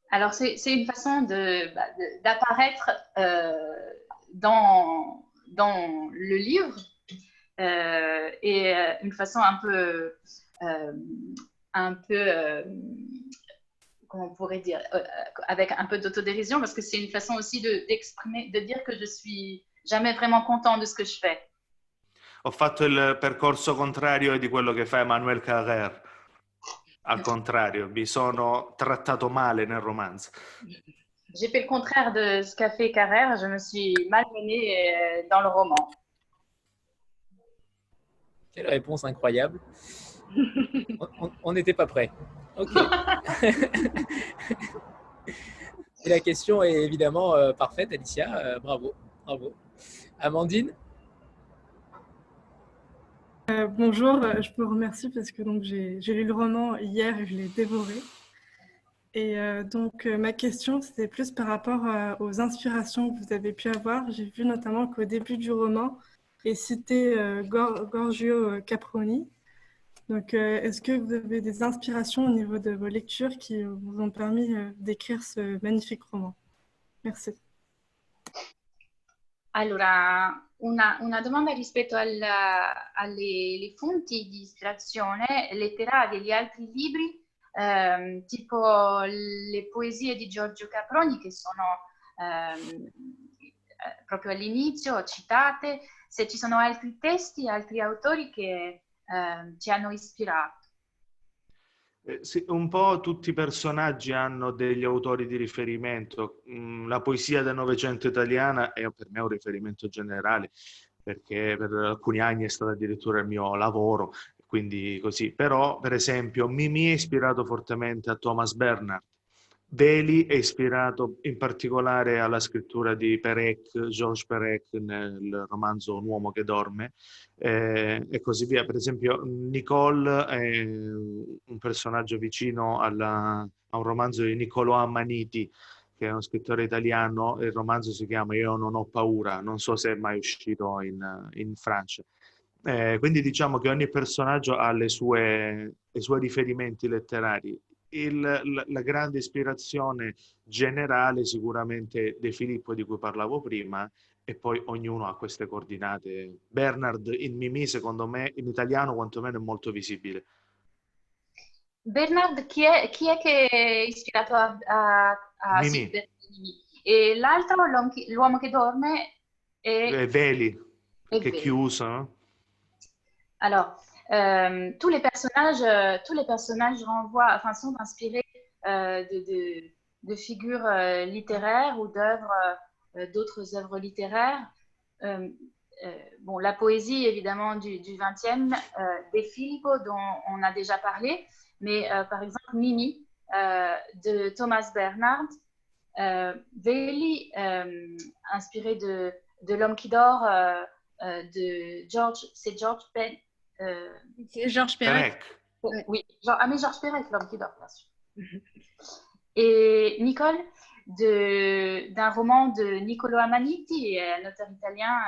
Alors, c'est une façon d'apparaître dans le livre et une façon un peu comment on pourrait dire, avec un peu d'autodérision, parce que c'est une façon aussi d'exprimer, de dire que je suis jamais vraiment content de ce que je fais. Ho fatto il percorso contrario di quello che fa Emmanuel Carrère. Al contrario, mi sono trattato male nel romanzo. J'ai fait le contraire de ce qu'a fait Carrère, je me suis malmenée dans le roman. Quelle réponse incroyable. On n'était pas prêts. Ok. Et la question est évidemment parfaite, Alicia. Bravo, bravo. Amandine? Bonjour, je vous remercie parce que j'ai lu le roman hier et je l'ai dévoré. Et ma question, c'était plus par rapport aux inspirations que vous avez pu avoir. J'ai vu notamment qu'au début du roman est cité Giorgio Caproni. Donc, est-ce que vous avez des inspirations au niveau de vos lectures qui vous ont permis d'écrire ce magnifique roman? Merci. Allora, una domanda rispetto alle fonti di ispirazione letteraria degli altri libri, tipo le poesie di Giorgio Caproni, che sono proprio all'inizio citate, se ci sono altri testi, altri autori che ci hanno ispirato. Sì, un po' tutti i personaggi hanno degli autori di riferimento. La poesia del Novecento italiana è per me un riferimento generale, perché per alcuni anni è stato addirittura il mio lavoro, quindi così. Però, per esempio, Mimì è ispirato fortemente a Thomas Bernhard. Veli è ispirato in particolare alla scrittura di Georges Perec nel romanzo Un uomo che dorme e così via. Per esempio Nicole è un personaggio vicino a un romanzo di Niccolò Ammaniti che è uno scrittore italiano, il romanzo si chiama Io non ho paura, non so se è mai uscito in Francia. Quindi diciamo che ogni personaggio ha i suoi riferimenti letterari. La grande ispirazione generale sicuramente De Filippo di cui parlavo prima, e poi ognuno ha queste coordinate. Bernard in Mimì, secondo me, in italiano quantomeno è molto visibile. Bernard, chi è che è ispirato a Mimì. sì, Mimì. E l'altro, l'uomo che dorme, è Veli, che è Veli. chiuso, no? Alors, tous les personnages renvoient, enfin, sont inspirés de figures littéraires ou d'œuvres, d'autres œuvres littéraires. Bon, la poésie, évidemment, du XXe, De Filippo, dont on a déjà parlé, mais par exemple, Mimi, de Thomas Bernhard, Veli, inspiré de L'homme qui dort, de Georges Perec. C'est Georges Perec. Oui, mais Georges Perec, L'homme qui dort, bien sûr. Et Nicole, d'un roman de Niccolò Amaniti, un auteur italien,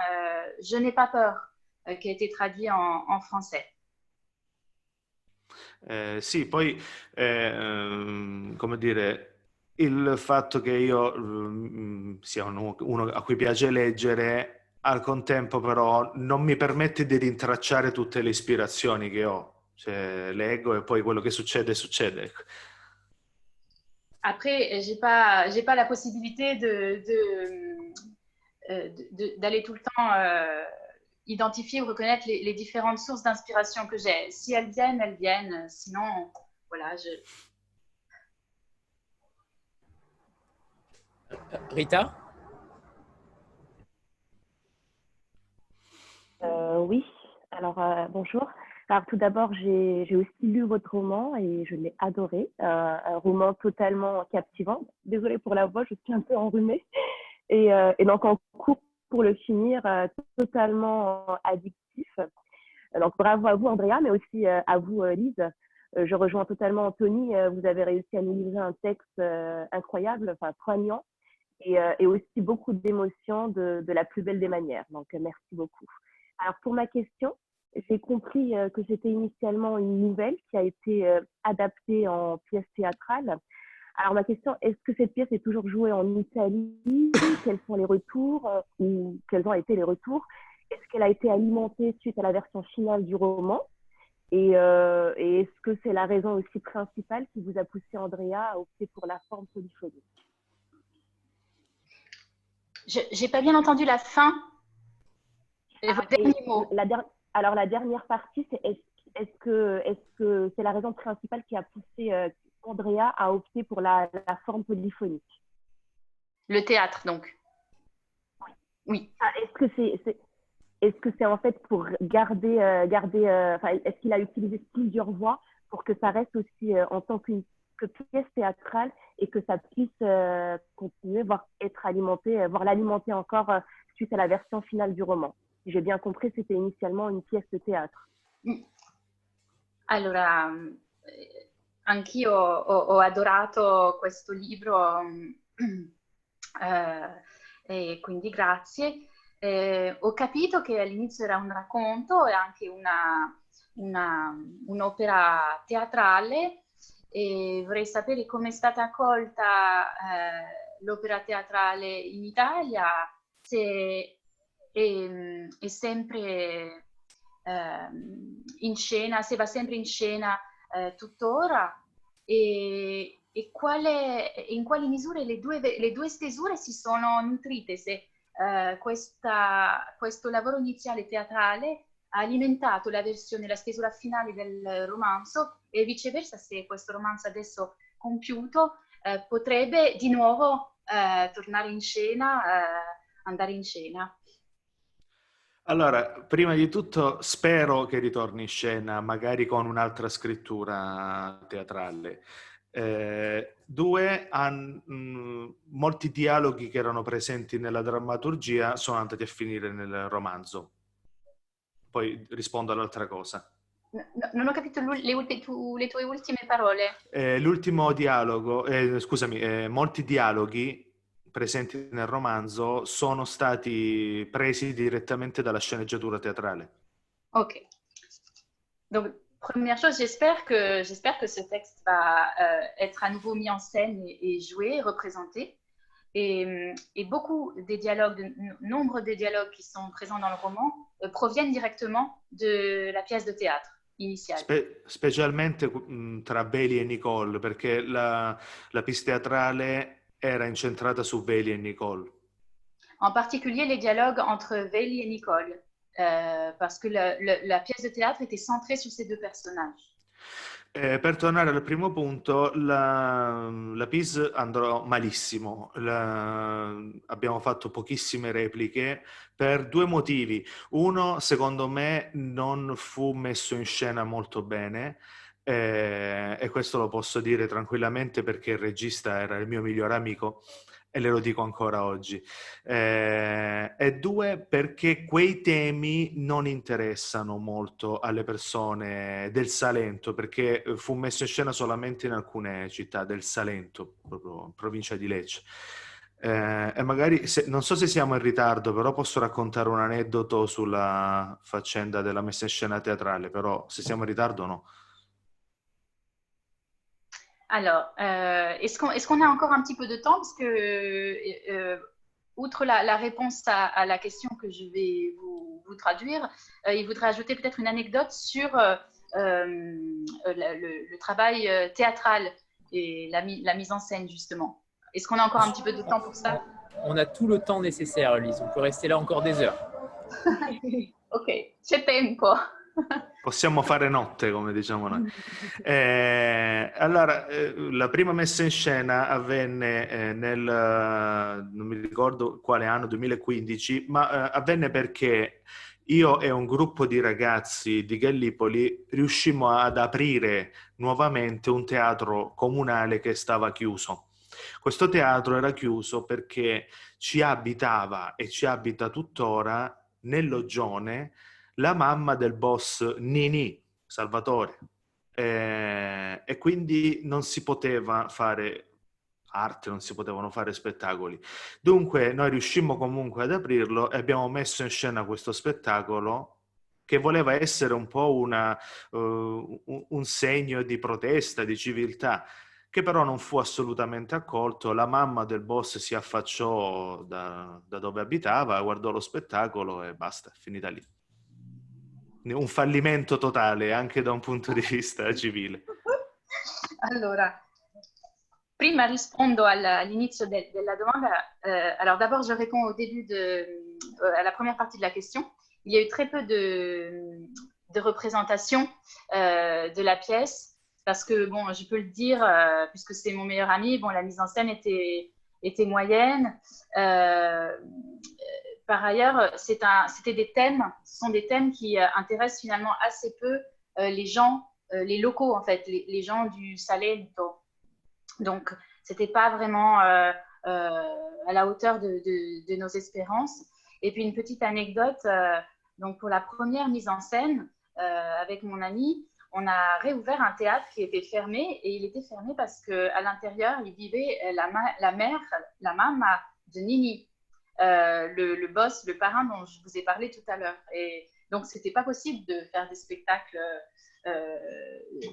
Je n'ai pas peur, qui a été traduit en français. Sì, poi come dire, il fatto che io sia uno a cui piace leggere, al contempo però non mi permette di rintracciare tutte le ispirazioni che ho. Cioè, leggo e poi quello che succede, succede. Après, j'ai pas la possibilité d'aller tout le temps identifier ou reconnaître les différentes sources d'inspiration que j'ai. Si elles viennent, elles viennent. Sinon, voilà, Rita? Oui, alors bonjour. Alors tout d'abord, j'ai aussi lu votre roman et je l'ai adoré. Un roman totalement captivant. Désolée pour la voix, je suis un peu enrhumée. Et donc en cours pour le finir, totalement addictif. Donc bravo à vous Andrea, mais aussi à vous Lise. Je rejoins totalement Anthony. Vous avez réussi à nous livrer un texte incroyable, enfin poignant, et aussi beaucoup d'émotions de la plus belle des manières. Donc merci beaucoup. Alors pour ma question, j'ai compris que c'était initialement une nouvelle qui a été adaptée en pièce théâtrale. Alors ma question, est-ce que cette pièce est toujours jouée en Italie? Quels sont les retours ou quels ont été les retours? Est-ce qu'elle a été alimentée suite à la version finale du roman? Et est-ce que c'est la raison aussi principale qui vous a poussé, Andrea, à opter pour la forme polyphonique? j'ai pas bien entendu la fin. Alors la dernière partie, c'est est-ce que c'est la raison principale qui a poussé Andrea à opter pour la forme polyphonique? Le théâtre, donc. Oui. Ah, est-ce que c'est en fait pour garder est-ce qu'il a utilisé plusieurs voix pour que ça reste aussi en tant que pièce théâtrale et que ça puisse continuer, voire être alimenté, voire l'alimenter encore suite à la version finale du roman? Si j'ai bien compris, c'était initialement une pièce de théâtre. Allora, anch'io ho adorato questo libro e quindi grazie. Ho capito che all'inizio era un racconto e anche un'opera teatrale, e vorrei sapere come è stata accolta l'opera teatrale in Italia, se è sempre in scena, se va sempre in scena tuttora, e in quali misure le due stesure si sono nutrite, se questo lavoro iniziale teatrale ha alimentato la stesura finale del romanzo, e viceversa, se questo romanzo adesso compiuto potrebbe di nuovo tornare in scena, andare in scena. Allora, prima di tutto spero che ritorni in scena, magari con un'altra scrittura teatrale. Due, molti dialoghi che erano presenti nella drammaturgia sono andati a finire nel romanzo. Poi rispondo all'altra cosa. Non ho capito le tue ultime parole. L'ultimo dialogo, scusami, molti dialoghi presenti nel romanzo sono stati presi direttamente dalla sceneggiatura teatrale. Ok. Donc, première chose, j'espère que ce texte va être à nouveau mis en scène et joué, représenté. Et beaucoup des dialogues, nombre des dialogues qui sont présents dans le roman proviennent directement de la pièce de théâtre iniziale. Specialmente tra Veli e Nicole, perché la pièce teatrale era incentrata su Veli e Nicole. En particulier les dialogues entre Veli et Nicole, parce que la pièce de théâtre était centrée sur ces deux personnages. Per tornare al primo punto, la pièce andò malissimo. Abbiamo fatto pochissime repliche per due motivi. Uno, secondo me, non fu messo in scena molto bene, e questo lo posso dire tranquillamente perché il regista era il mio migliore amico e le lo dico ancora oggi. E due, perché quei temi non interessano molto alle persone del Salento, perché fu messo in scena solamente in alcune città del Salento, proprio in provincia di Lecce. E magari, non so se siamo in ritardo, però posso raccontare un aneddoto sulla faccenda della messa in scena teatrale, però se siamo in ritardo no. Alors, est-ce qu'on a encore un petit peu de temps? Parce que, outre la réponse à la question que je vais vous traduire, il voudrait ajouter peut-être une anecdote sur le travail théâtral et la mise en scène, justement. Est-ce qu'on a encore un petit peu de temps pour ça? On a tout le temps nécessaire, Lise. On peut rester là encore des heures. Ok, c'è tempo. Possiamo fare notte, come diciamo noi. Allora, la prima messa in scena avvenne non mi ricordo quale anno, 2015, ma avvenne perché io e un gruppo di ragazzi di Gallipoli riuscimmo ad aprire nuovamente un teatro comunale che stava chiuso. Questo teatro era chiuso perché ci abitava e ci abita tuttora nel loggione la mamma del boss Nini, Salvatore, e quindi non si poteva fare arte, non si potevano fare spettacoli. Dunque noi riuscimmo comunque ad aprirlo e abbiamo messo in scena questo spettacolo che voleva essere un po' un segno di protesta, di civiltà, che però non fu assolutamente accolto. La mamma del boss si affacciò da dove abitava, guardò lo spettacolo e basta, è finita lì. Un fallimento totale anche da un punto di vista civile. Allora, prima rispondo all'inizio della domanda. Alors d'abord, je réponds au début à la première partie de la question. Il y a eu très peu de représentation de la pièce parce que, bon, je peux le dire, puisque c'est mon meilleur ami, bon, la mise en scène était moyenne. Par ailleurs, c'était des thèmes, ce sont des thèmes qui intéressent finalement assez peu les gens, les locaux en fait, les gens du Salento. Donc, c'était pas vraiment à la hauteur de nos espérances. Et puis une petite anecdote, donc pour la première mise en scène avec mon ami, on a réouvert un théâtre qui était fermé et il était fermé parce qu'à l'intérieur, il vivait la mère, la maman de Nini. Le boss, le parrain dont je vous ai parlé tout à l'heure. Et donc, c'était pas possible de faire des spectacles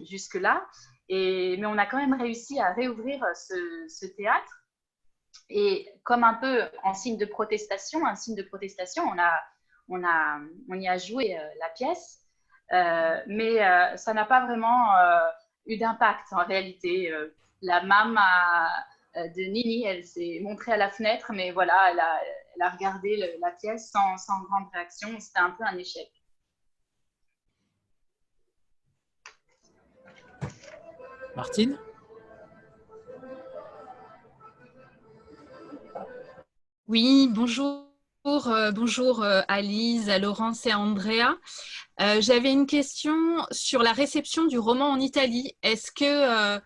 jusque-là. Mais on a quand même réussi à réouvrir ce théâtre. Et comme un peu en signe de protestation, on y a joué la pièce. Mais ça n'a pas vraiment eu d'impact en réalité. La maman de Nini, elle s'est montrée à la fenêtre, mais voilà, elle a regardé la pièce sans grande réaction. C'était un peu un échec. Martine? Oui, bonjour. Bonjour à Lise, à Laurence et à Andrea. J'avais une question sur la réception du roman en Italie. Est-ce que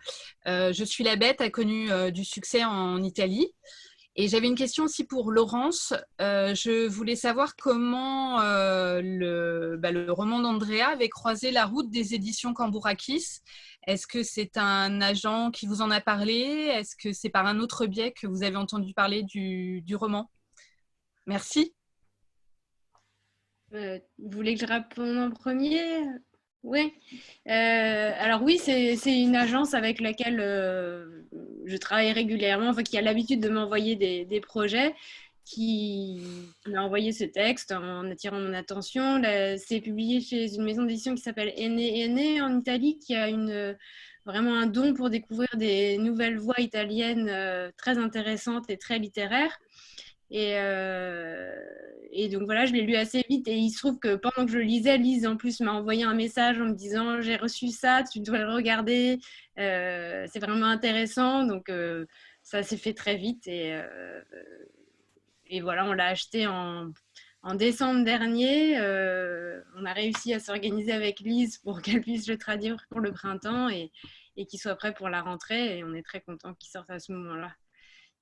Je suis la bête a connu du succès en Italie? Et j'avais une question aussi pour Laurence. Je voulais savoir comment le roman d'Andrea avait croisé la route des éditions Cambourakis. Est-ce que c'est un agent qui vous en a parlé? Est-ce que c'est par un autre biais que vous avez entendu parler du roman? Merci. Vous voulez que je réponde en premier? Oui. Alors oui, c'est une agence avec laquelle je travaille régulièrement, enfin, qui a l'habitude de m'envoyer des projets, qui m'a envoyé ce texte en attirant mon attention. C'est publié chez une maison d'édition qui s'appelle Ene en Italie, qui a vraiment un don pour découvrir des nouvelles voix italiennes très intéressantes et très littéraires. Et donc voilà, je l'ai lu assez vite et il se trouve que pendant que je le lisais, Lise en plus m'a envoyé un message en me disant j'ai reçu ça, tu devrais le regarder, c'est vraiment intéressant. Donc ça s'est fait très vite et voilà, on l'a acheté en décembre dernier. On a réussi à s'organiser avec Lise pour qu'elle puisse le traduire pour le printemps et qu'il soit prêt pour la rentrée, et on est très content qu'il sorte à ce moment-là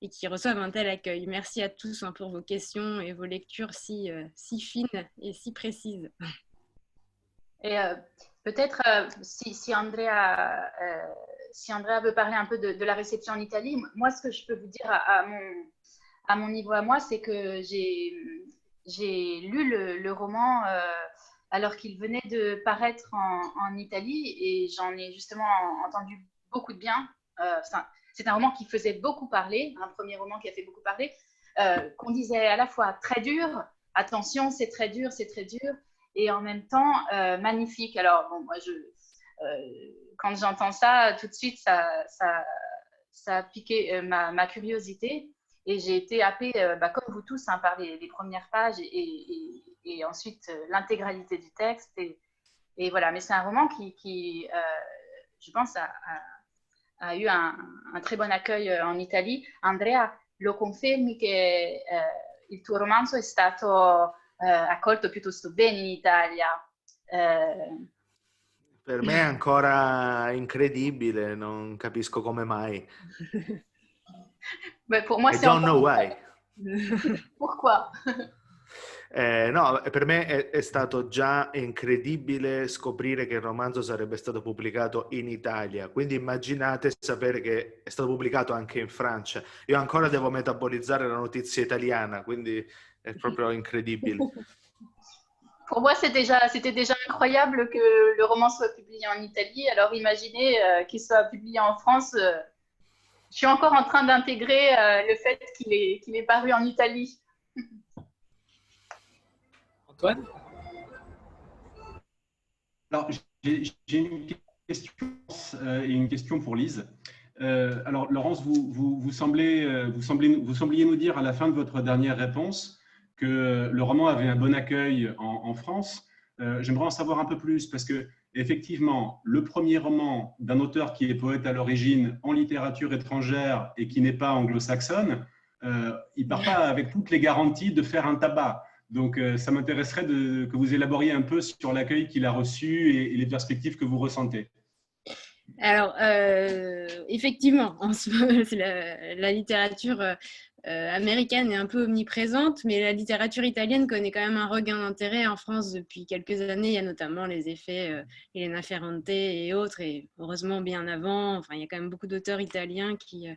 et qui reçoivent un tel accueil. Merci à tous pour vos questions et vos lectures si fines et si précises. Et peut-être si Andrea veut parler un peu de la réception en Italie, moi ce que je peux vous dire à mon niveau à moi, c'est que j'ai lu le roman alors qu'il venait de paraître en Italie, et j'en ai justement entendu beaucoup de bien. C'est un roman qui faisait beaucoup parler, un premier roman qui a fait beaucoup parler, qu'on disait à la fois très dur, attention, c'est très dur, et en même temps magnifique. Alors, bon, moi, quand j'entends ça, tout de suite, ça a piqué ma curiosité, et j'ai été happée, comme vous tous, par les premières pages, et ensuite l'intégralité du texte. Et voilà, mais c'est un roman qui je pense, a eu un très bon accueil en Italie. Andrea, lo confermi che il tuo romanzo è stato accolto piuttosto bene in Italia? Per me è ancora incredibile, non capisco come mai. Beh, pour moi, I c'est don't know encore... why. Pourquoi? No, per me è stato già incredibile scoprire che il romanzo sarebbe stato pubblicato in Italia, quindi immaginate sapere che è stato pubblicato anche in Francia. Io ancora devo metabolizzare la notizia italiana, quindi è proprio incredibile. Pour moi, c'était déjà incroyable que le roman soit publié en Italie. Alors imaginez qu'il soit publié en France. Je suis encore en train d'intégrer le fait qu'il est paru en Italie. Antoine? Alors, j'ai une question pour Lise. Alors, Laurence, vous sembliez nous dire à la fin de votre dernière réponse que le roman avait un bon accueil en France. J'aimerais en savoir un peu plus, parce que effectivement, le premier roman d'un auteur qui est poète à l'origine en littérature étrangère et qui n'est pas anglo-saxonne, il ne part pas avec toutes les garanties de faire un tabac. Donc, ça m'intéresserait que vous élaboriez un peu sur l'accueil qu'il a reçu et les perspectives que vous ressentez. Alors, effectivement, en ce moment, la littérature américaine est un peu omniprésente, mais la littérature italienne connaît quand même un regain d'intérêt en France depuis quelques années. Il y a notamment les effets Elena Ferrante et autres, et heureusement bien avant. Enfin, il y a quand même beaucoup d'auteurs italiens qui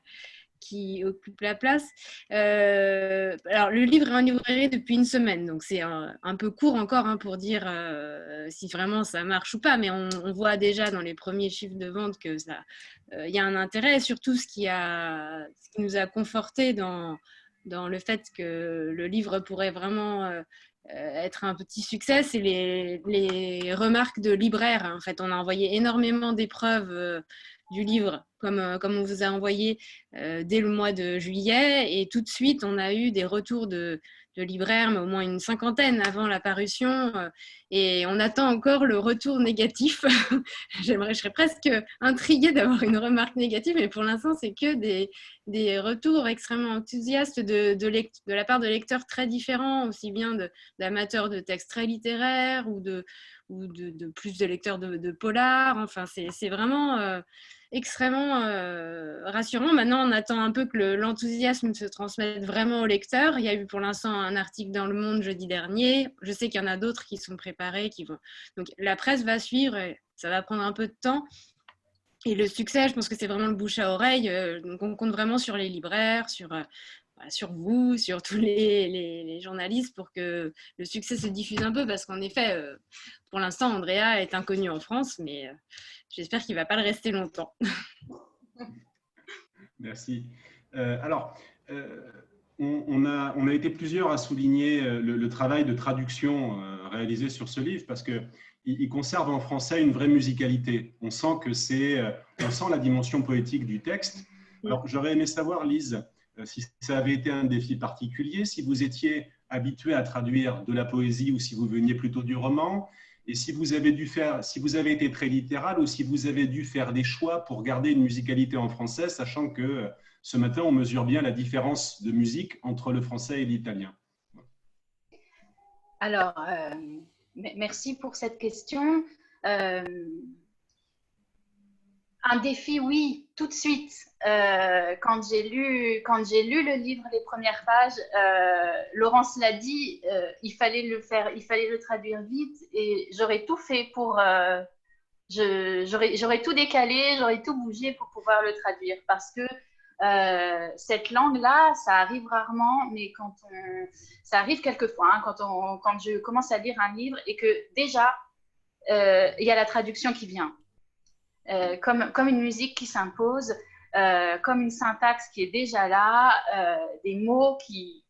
occupent la place. Alors, le livre est en librairie depuis une semaine, donc c'est un peu court encore pour dire si vraiment ça marche ou pas, mais on voit déjà dans les premiers chiffres de vente que il y a un intérêt, et surtout ce qui nous a conforté dans le fait que le livre pourrait vraiment être un petit succès, c'est les remarques de libraires. En fait, on a envoyé énormément d'épreuves du livre, comme on vous a envoyé dès le mois de juillet, et tout de suite on a eu des retours de libraires, mais au moins une cinquantaine avant la parution, et on attend encore le retour négatif. Je serais presque intriguée d'avoir une remarque négative, mais pour l'instant c'est que des retours extrêmement enthousiastes de la part de lecteurs très différents, aussi bien d'amateurs de textes très littéraires ou de plus de lecteurs de polar. Enfin, c'est vraiment extrêmement rassurant. Maintenant, on attend un peu que l'enthousiasme se transmette vraiment au lecteur. Il y a eu pour l'instant un article dans Le Monde jeudi dernier. Je sais qu'il y en a d'autres qui sont préparés, qui vont. Donc la presse va suivre et ça va prendre un peu de temps. Et le succès, je pense que c'est vraiment le bouche à oreille. Donc on compte vraiment sur les libraires, sur vous, sur tous les journalistes pour que le succès se diffuse un peu parce qu'en effet, pour l'instant, Andrea est inconnu en France, mais j'espère qu'il ne va pas le rester longtemps. Merci. Alors, on a été plusieurs à souligner le travail de traduction réalisé sur ce livre parce qu'il conserve en français une vraie musicalité. On sent on sent la dimension poétique du texte. Alors, j'aurais aimé savoir, Lise, si ça avait été un défi particulier, si vous étiez habitué à traduire de la poésie ou si vous veniez plutôt du roman, et si vous avez été très littéral ou si vous avez dû faire des choix pour garder une musicalité en français, sachant que ce matin, on mesure bien la différence de musique entre le français et l'italien. Alors, merci pour cette question. Un défi, oui, tout de suite. Quand j'ai lu le livre, les premières pages, Laurence l'a dit, il fallait le traduire vite et j'aurais tout fait pour... j'aurais tout décalé, j'aurais tout bougé pour pouvoir le traduire parce que cette langue-là, ça arrive rarement, mais ça arrive quelquefois, hein, quand je commence à lire un livre et que déjà, il y a la traduction qui vient. Comme une musique qui s'impose, comme une syntaxe qui est déjà là, des mots qui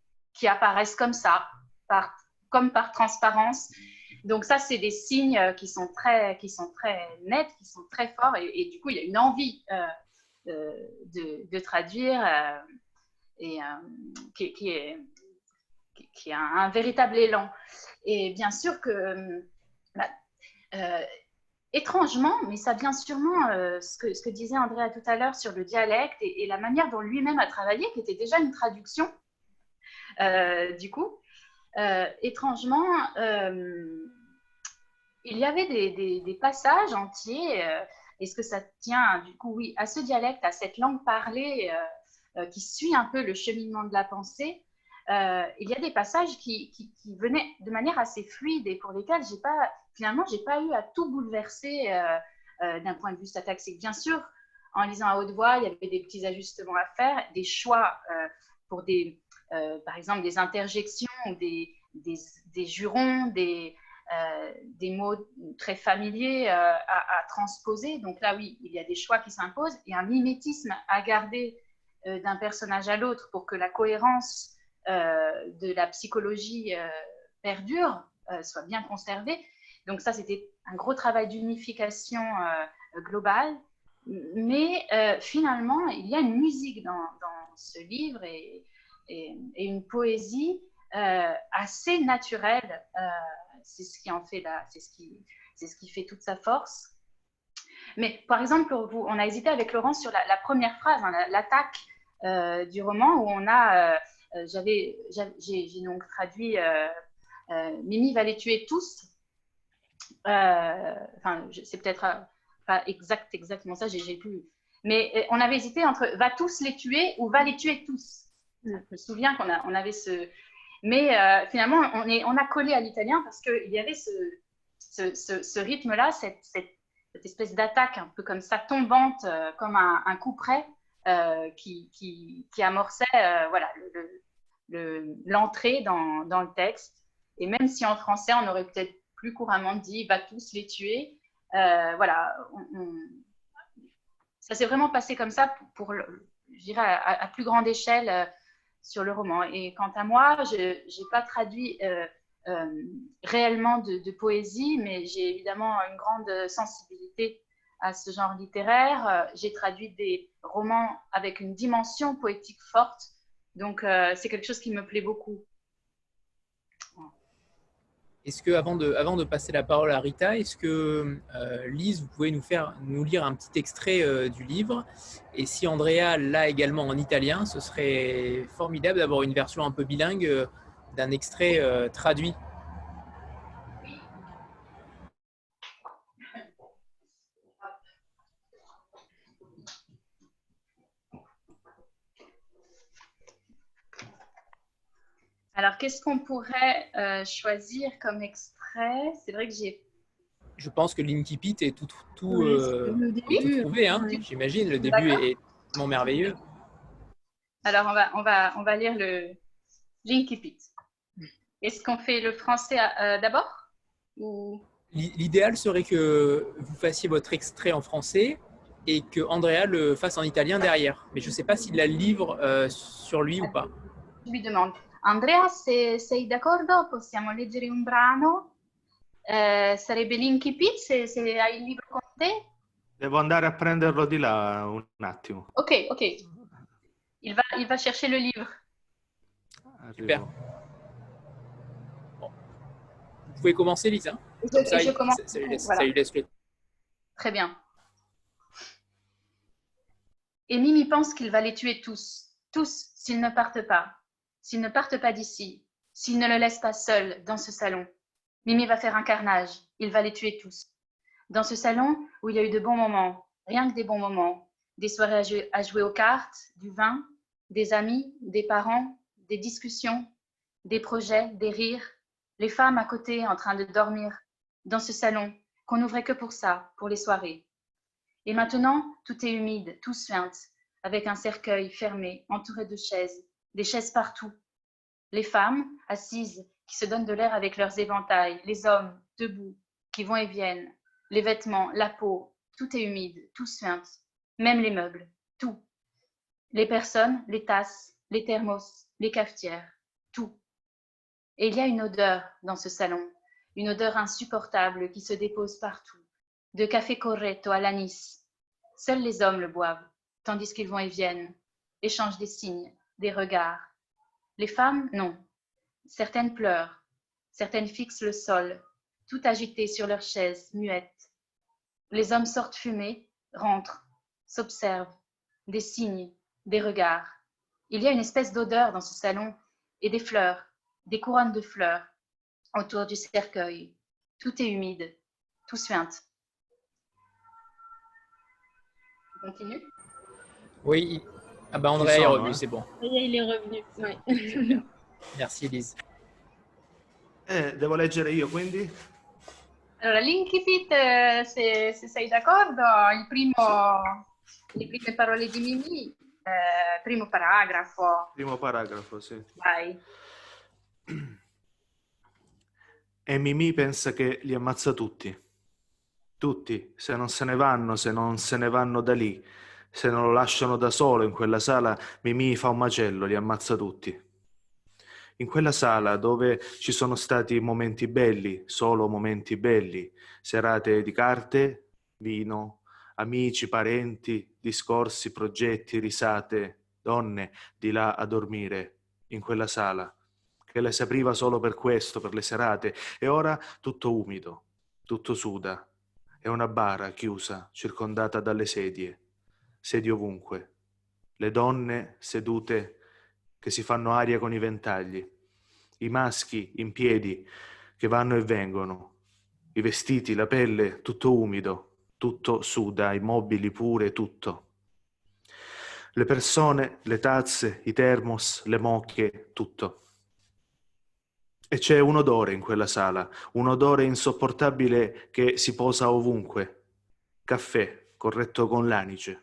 apparaissent comme ça, comme par transparence. Donc ça, c'est des signes qui sont très nets, qui sont très forts, et du coup, il y a une envie de traduire et qui a un véritable élan. Et bien sûr que étrangement, mais ça vient sûrement ce que disait Andrea tout à l'heure sur le dialecte et la manière dont lui-même a travaillé, qui était déjà une traduction. Du coup, étrangement, il y avait des passages entiers. Est-ce que ça tient, du coup, oui, à ce dialecte, à cette langue parlée qui suit un peu le cheminement de la pensée? Il y a des passages qui venaient de manière assez fluide et pour lesquels finalement, je n'ai pas eu à tout bouleverser d'un point de vue syntaxique. Bien sûr, en lisant à haute voix, il y avait des petits ajustements à faire, des choix pour par exemple, des interjections, des jurons, des mots très familiers à transposer. Donc là, oui, il y a des choix qui s'imposent et un mimétisme à garder d'un personnage à l'autre pour que la cohérence de la psychologie perdure, soit bien conservée. Donc ça, c'était un gros travail d'unification globale. Mais finalement, il y a une musique dans ce livre et une poésie assez naturelle. C'est ce qui en fait c'est ce qui fait toute sa force. Mais par exemple, on a hésité avec Laurence sur la première phrase, hein, l'attaque du roman, où on a... j'ai donc traduit Mimi va les tuer tous. Enfin, c'est peut-être pas exactement ça, j'ai plus. Mais on avait hésité entre va tous les tuer ou va les tuer tous. Je me souviens qu'on avait ce. Mais finalement, on a collé à l'italien parce qu'il y avait ce rythme-là, cette espèce d'attaque un peu comme ça, tombante, comme un coup près qui amorçait voilà, l'entrée dans le texte. Et même si en français, on aurait peut-être plus couramment dit va tous les tuer, voilà, ça s'est vraiment passé comme ça pour je dirais, à plus grande échelle sur le roman. Et quant à moi, je n'ai pas traduit réellement de poésie, mais j'ai évidemment une grande sensibilité à ce genre littéraire. J'ai traduit des romans avec une dimension poétique forte, donc c'est quelque chose qui me plaît beaucoup. Est-ce que, avant de passer la parole à Rita, est-ce que Lise, vous pouvez nous lire un petit extrait du livre? Et si Andrea l'a également en italien, ce serait formidable d'avoir une version un peu bilingue d'un extrait traduit. Alors, qu'est-ce qu'on pourrait choisir comme extrait? C'est vrai que j'ai... Je pense que l'Inkipit est tout Oui, c'est le début. trouvé, hein, Ouais. j'imagine. Le début est vraiment merveilleux. Alors, on va lire l'Inkipit. Est-ce qu'on fait le français d'abord ou... L'idéal serait que vous fassiez votre extrait en français et que Andrea le fasse en italien derrière. Mais je ne sais pas s'il a le livre sur lui ou pas. Je lui demande. Andrea, se sei d'accordo, possiamo leggere un brano. Sarebbe l'Inkipit, se hai il libro con te. Devo andare a prenderlo di là un attimo. Ok, ok. Il va chercher le livre. Super. Bon. Vous pouvez commencer, Lisa. Je commence. Ça lui laisse, Voilà. ça lui laisse le... Très bien. Et Mimi pense qu'il va les tuer tous, s'ils ne partent pas. S'ils ne partent pas d'ici, s'ils ne le laissent pas seul dans ce salon. Mimi va faire un carnage, il va les tuer tous. Dans ce salon où il y a eu de bons moments, rien que des bons moments, des soirées à jouer aux cartes, du vin, des amis, des parents, des discussions, des projets, des rires, les femmes à côté en train de dormir, dans ce salon qu'on n'ouvrait que pour ça, pour les soirées. Et maintenant, tout est humide, tout suinte, avec un cercueil fermé, entouré de chaises, des chaises partout. Les femmes, assises, qui se donnent de l'air avec leurs éventails, les hommes, debout, qui vont et viennent, les vêtements, la peau, tout est humide, tout suinte, même les meubles, tout. Les personnes, les tasses, les thermos, les cafetières, tout. Et il y a une odeur dans ce salon, une odeur insupportable qui se dépose partout, de café corretto à l'anis. Seuls les hommes le boivent, tandis qu'ils vont et viennent, échangent des signes, des regards. Les femmes, non. Certaines pleurent, certaines fixent le sol, tout agitées sur leurs chaises, muettes. Les hommes sortent fumer, rentrent, s'observent, des signes, des regards. Il y a une espèce d'odeur dans ce salon et des fleurs, des couronnes de fleurs autour du cercueil. Tout est humide, tout suinte. On continue? Oui. Ah bah Andrea est revenu, c'est bon. Il est revenu. Ouais. Merci Elise. Devo leggere io, quindi? Allora, l'Inkipit, se sei d'accordo, le prime parole di Mimì, primo paragrafo. Primo paragrafo, sì. Vai. E Mimì pensa che li ammazza tutti. Tutti, se non se ne vanno da lì, se non lo lasciano da solo in quella sala, Mimì fa un macello, li ammazza tutti. In quella sala dove ci sono stati momenti belli, solo momenti belli, serate di carte, vino, amici, parenti, discorsi, progetti, risate, donne di là a dormire, in quella sala, che le si apriva solo per questo, per le serate, e ora tutto umido, tutto suda. È una bara chiusa, circondata dalle sedie ovunque. Le donne sedute che si fanno aria con i ventagli, i maschi in piedi che vanno e vengono, i vestiti, la pelle, tutto umido, tutto suda, i mobili pure, tutto. Le persone, le tazze, i termos, le mocche, tutto. E c'è un odore in quella sala, un odore insopportabile che si posa ovunque. Caffè, corretto con l'anice.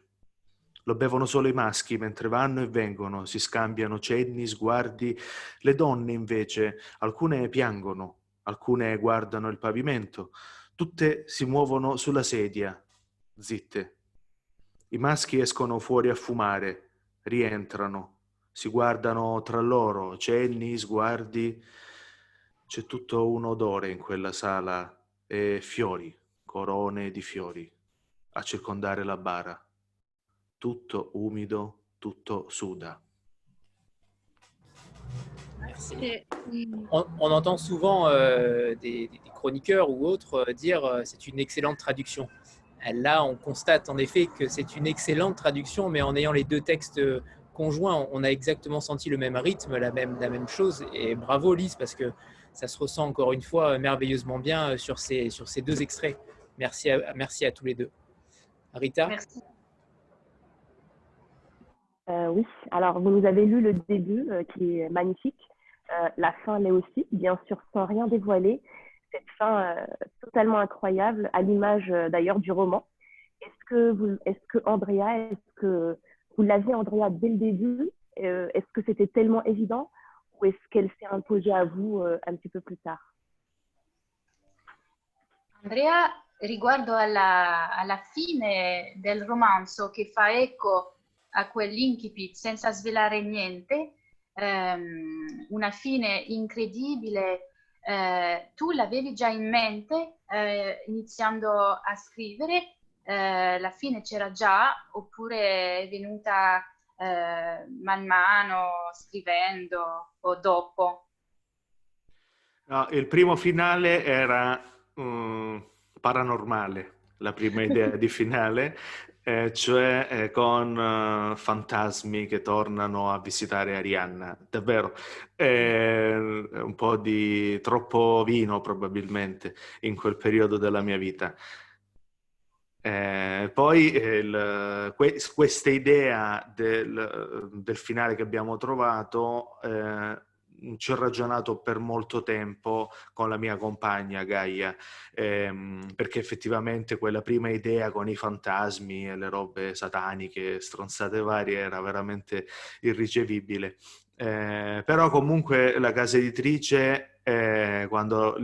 Lo bevono solo i maschi mentre vanno e vengono, si scambiano cenni, sguardi. Le donne invece, alcune piangono, alcune guardano il pavimento, tutte si muovono sulla sedia, zitte. I maschi escono fuori a fumare, rientrano, si guardano tra loro, cenni, sguardi. C'è tutto un odore in quella sala e fiori, corone di fiori, a circondare la bara. Tutto umido, tutto suda. Merci. On entend souvent des chroniqueurs ou autres dire c'est une excellente traduction. Là, on constate en effet que c'est une excellente traduction, mais en ayant les deux textes conjoints, on a exactement senti le même rythme, la même chose. Et bravo Lise, parce que ça se ressent encore une fois merveilleusement bien sur ces deux extraits. Merci à tous les deux. Rita? Merci. Oui, alors vous nous avez lu le début qui est magnifique. la fin l'est aussi, bien sûr, sans rien dévoiler. Cette fin totalement incroyable, à l'image d'ailleurs du roman. Est-ce que Andrea, est-ce que vous l'aviez, Andrea, dès le début? Est-ce que c'était tellement évident ou est-ce qu'elle s'est imposée à vous un petit peu plus tard? Andrea, riguardo alla fine del romanzo che fa eco a quell'incipit senza svelare niente, una fine incredibile, tu l'avevi già in mente iniziando a scrivere? La fine c'era già oppure è venuta man mano scrivendo o dopo? No, il primo finale era paranormale, la prima idea di finale, cioè con fantasmi che tornano a visitare Arianna. Davvero, un po' di troppo vino probabilmente in quel periodo della mia vita. Poi questa idea del finale che abbiamo trovato ci ho ragionato per molto tempo con la mia compagna Gaia, perché effettivamente quella prima idea con i fantasmi e le robe sataniche, stronzate varie, era veramente irricevibile. Però comunque la casa editrice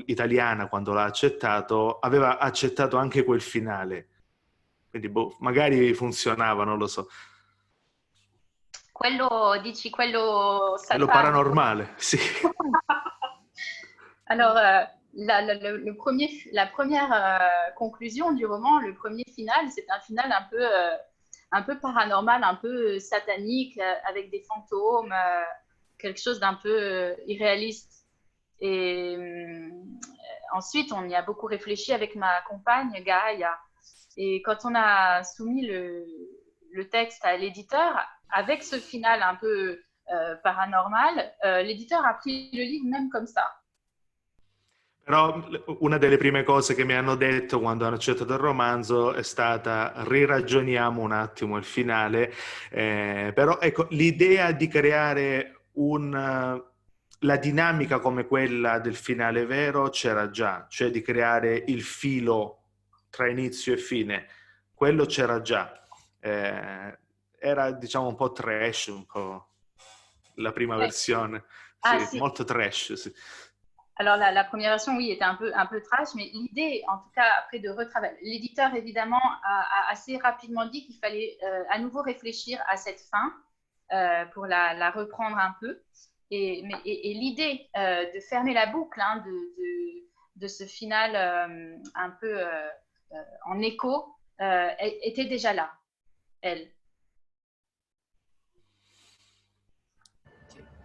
italiana, quando l'ha accettato, aveva accettato anche quel finale. Quindi magari funzionava, non lo so. Dici quello Quello paranormale, sì. Alors, la première conclusion du roman, le premier final, c'est un final un peu paranormal, un peu satanique, avec des fantômes, quelque chose d'un peu irréaliste. Et ensuite, on y a beaucoup réfléchi avec ma compagne Gaia. Et quand on a soumis le texte à l'éditeur, avec ce final un peu paranormal, l'éditeur a pris le livre même comme ça. Però una delle prime cose che mi hanno detto quando hanno accettato il romanzo è stata: riragioniamo un attimo il finale, però ecco, l'idea di creare la dinamica come quella del finale vero c'era già, cioè di creare il filo tra inizio e fine, quello c'era già. Era, diciamo, un po' trash, un po' la prima versione. Sì, sì. Molto trash, sì. Alors la première version, oui, était un peu trash, mais l'idée, en tout cas, après de retravailler, l'éditeur évidemment a assez rapidement dit qu'il fallait à nouveau réfléchir à cette fin pour la reprendre un peu. Et l'idée de fermer la boucle hein, de ce final un peu en écho était déjà là, elle.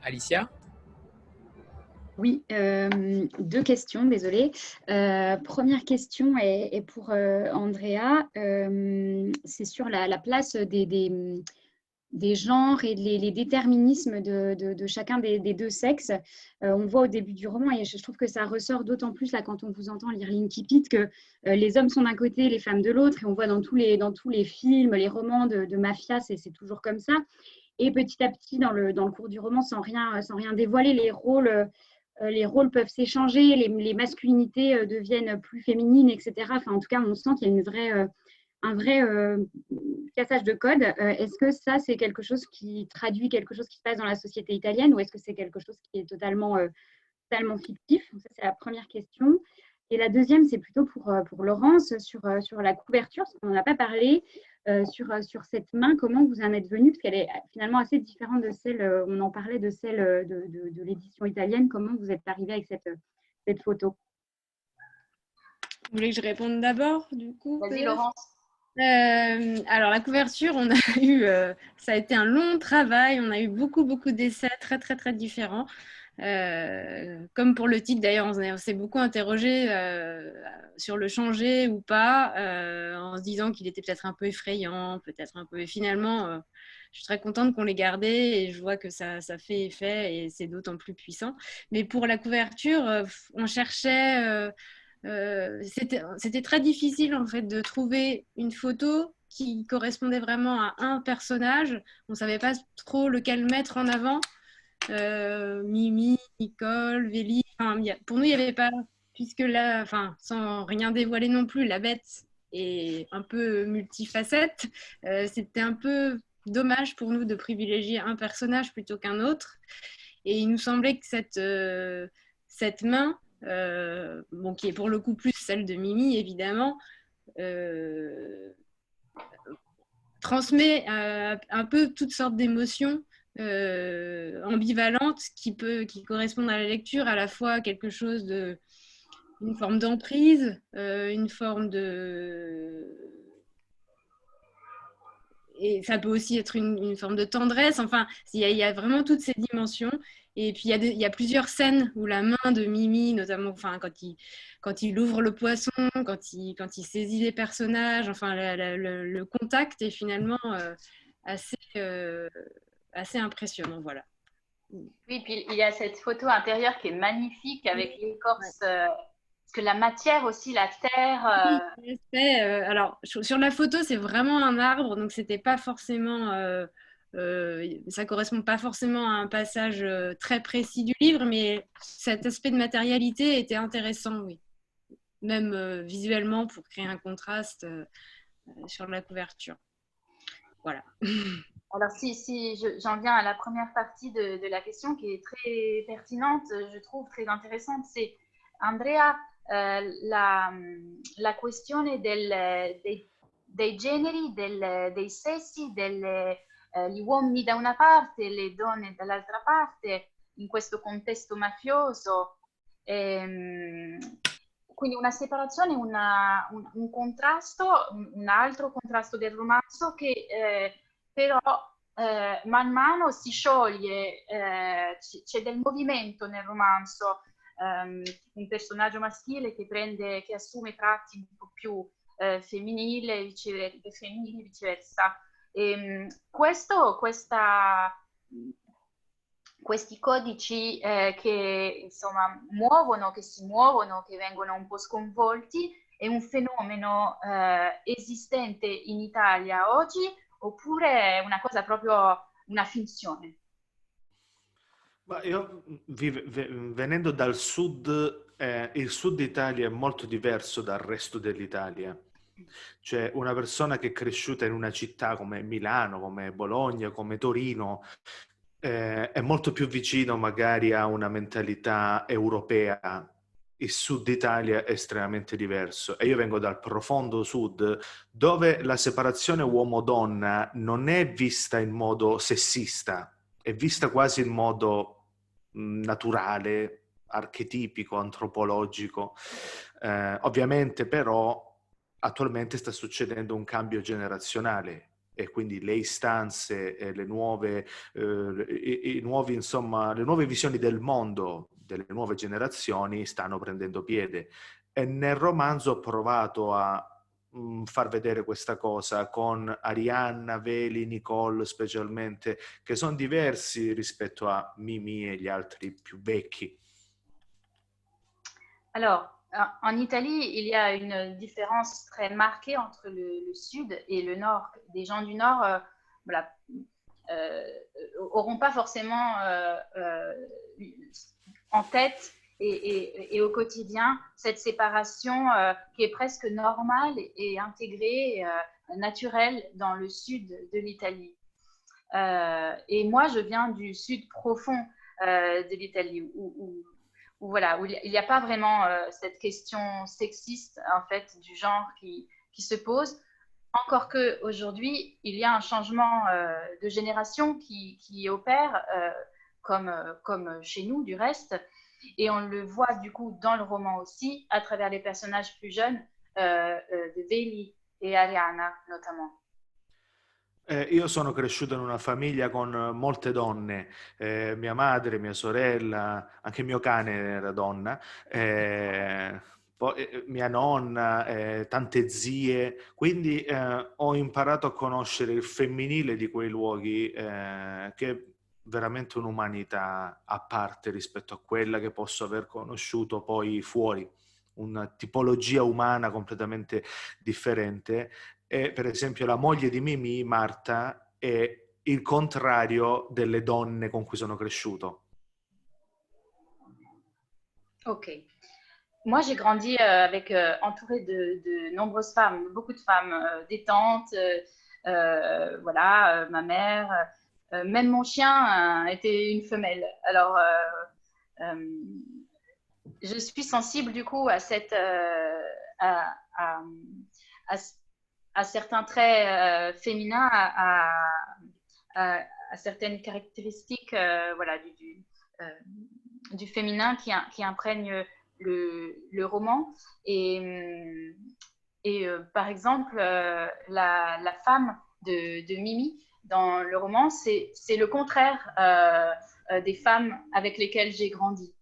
Alicia? Oui, deux questions, désolée. Première question est pour Andrea. C'est sur la place des genres et les déterminismes de chacun des deux sexes. On voit au début du roman, et je trouve que ça ressort d'autant plus là quand on vous entend lire l'incipit, que les hommes sont d'un côté, les femmes de l'autre, et on voit dans tous les films, les romans de mafia, c'est toujours comme ça. Et petit à petit, dans le cours du roman, sans rien dévoiler, les rôles peuvent s'échanger, les masculinités deviennent plus féminines, etc. Enfin, en tout cas, on sent qu'il y a un vrai cassage de code. Est-ce que ça, c'est quelque chose qui traduit quelque chose qui se passe dans la société italienne, ou est-ce que c'est quelque chose qui est totalement fictif? Donc ça, c'est la première question. Et la deuxième, c'est plutôt pour Laurence, sur la couverture, parce qu'on n'en a pas parlé, sur cette main, comment vous en êtes venue, parce qu'elle est finalement assez différente de celle, on en parlait, de celle de l'édition italienne. Comment vous êtes arrivé avec cette photo? Vous voulez que je réponde d'abord, du coup? Vas-y, Laurence. Alors, la couverture, on a eu, ça a été un long travail, on a eu beaucoup d'essais très, très, très différents. Comme pour le titre, d'ailleurs, on s'est beaucoup interrogé sur le changer ou pas, en se disant qu'il était peut-être un peu effrayant, peut-être un peu. Et finalement, je suis très contente qu'on l'ait gardé et je vois que ça fait effet et c'est d'autant plus puissant. Mais pour la couverture, on cherchait. C'était très difficile en fait de trouver une photo qui correspondait vraiment à un personnage. On ne savait pas trop lequel mettre en avant. Mimi, Nicole, Vélie. Enfin, pour nous, il n'y avait pas, puisque là, enfin, sans rien dévoiler non plus, la bête est un peu multifacette. C'était un peu dommage pour nous de privilégier un personnage plutôt qu'un autre. Et il nous semblait que cette main, bon, qui est pour le coup plus celle de Mimi, évidemment, transmet un peu toutes sortes d'émotions ambivalentes qui correspondent à la lecture, à la fois quelque chose de, une forme d'emprise, une forme de... Et ça peut aussi être une forme de tendresse. Enfin, il y a vraiment toutes ces dimensions. Et puis, il y a plusieurs scènes où la main de Mimi, notamment enfin, quand il ouvre le poisson, quand il saisit les personnages, enfin, le contact est finalement assez, assez impressionnant. Voilà. Oui, puis il y a cette photo intérieure qui est magnifique avec l'écorce. Parce que la matière aussi, la terre. Alors, sur la photo, c'est vraiment un arbre, donc c'était pas forcément. Ça correspond pas forcément à un passage très précis du livre, mais cet aspect de matérialité était intéressant, oui. Même visuellement pour créer un contraste sur la couverture. Voilà. Alors, si j'en viens à la première partie de la question qui est très pertinente, je trouve très intéressante, c'est Andrea, la questione dei generi, dei sessi, gli uomini da una parte e le donne dall'altra parte in questo contesto mafioso. Quindi una separazione, un contrasto, un altro contrasto del romanzo che però man mano si scioglie, c'è del movimento nel romanzo, un personaggio maschile che assume tratti un po' più femminili e viceversa. Questi codici che insomma che si muovono, che vengono un po' sconvolti, è un fenomeno esistente in Italia oggi oppure è una cosa proprio una finzione? Ma io venendo dal sud, il sud Italia è molto diverso dal resto dell'Italia. Cioè una persona che è cresciuta in una città come Milano, come Bologna, come Torino, è molto più vicino magari a una mentalità europea. Il sud Italia è estremamente diverso e io vengo dal profondo sud dove la separazione uomo-donna non è vista in modo sessista, è vista quasi in modo naturale, archetipico, antropologico. Ovviamente però attualmente sta succedendo un cambio generazionale e quindi le istanze e le nuove visioni del mondo delle nuove generazioni stanno prendendo piede. E nel romanzo ho provato a far vedere questa cosa con Arianna, Veli, Nicole specialmente, che sono diversi rispetto a Mimi e gli altri più vecchi. Alors, en Italie, il y a une différence très marquée entre le sud et le nord. Des gens du nord auront pas forcément en tête et au quotidien cette séparation qui est presque normale et intégrée, naturelle dans le sud de l'Italie. Et moi, je viens du sud profond de l'Italie où il n'y a pas vraiment cette question sexiste en fait du genre qui se pose. Encore qu'aujourd'hui, il y a un changement de génération qui opère comme chez nous du reste. Et on le voit du coup dans le roman aussi, à travers les personnages plus jeunes de Veli e Arianna notamment. Io sono cresciuto in una famiglia con molte donne, mia madre, mia sorella, anche mio cane era donna, poi mia nonna, tante zie, quindi ho imparato a conoscere il femminile di quei luoghi che è veramente un'umanità a parte rispetto a quella che posso aver conosciuto poi fuori, una tipologia umana completamente differente. E per esempio la moglie di Mimì, Marta, è il contrario delle donne con cui sono cresciuto. Ok. Moi, j'ai grandi entourée de nombreuses femmes, beaucoup de femmes, des tantes, voilà, ma mère, même mon chien était une femelle. Alors, je suis sensible du coup à à, à, à, à certains traits féminins, à certaines caractéristiques, voilà, du féminin qui imprègne le roman. Par exemple, la femme de Mimi dans le roman, c'est le contraire des femmes avec lesquelles j'ai grandi.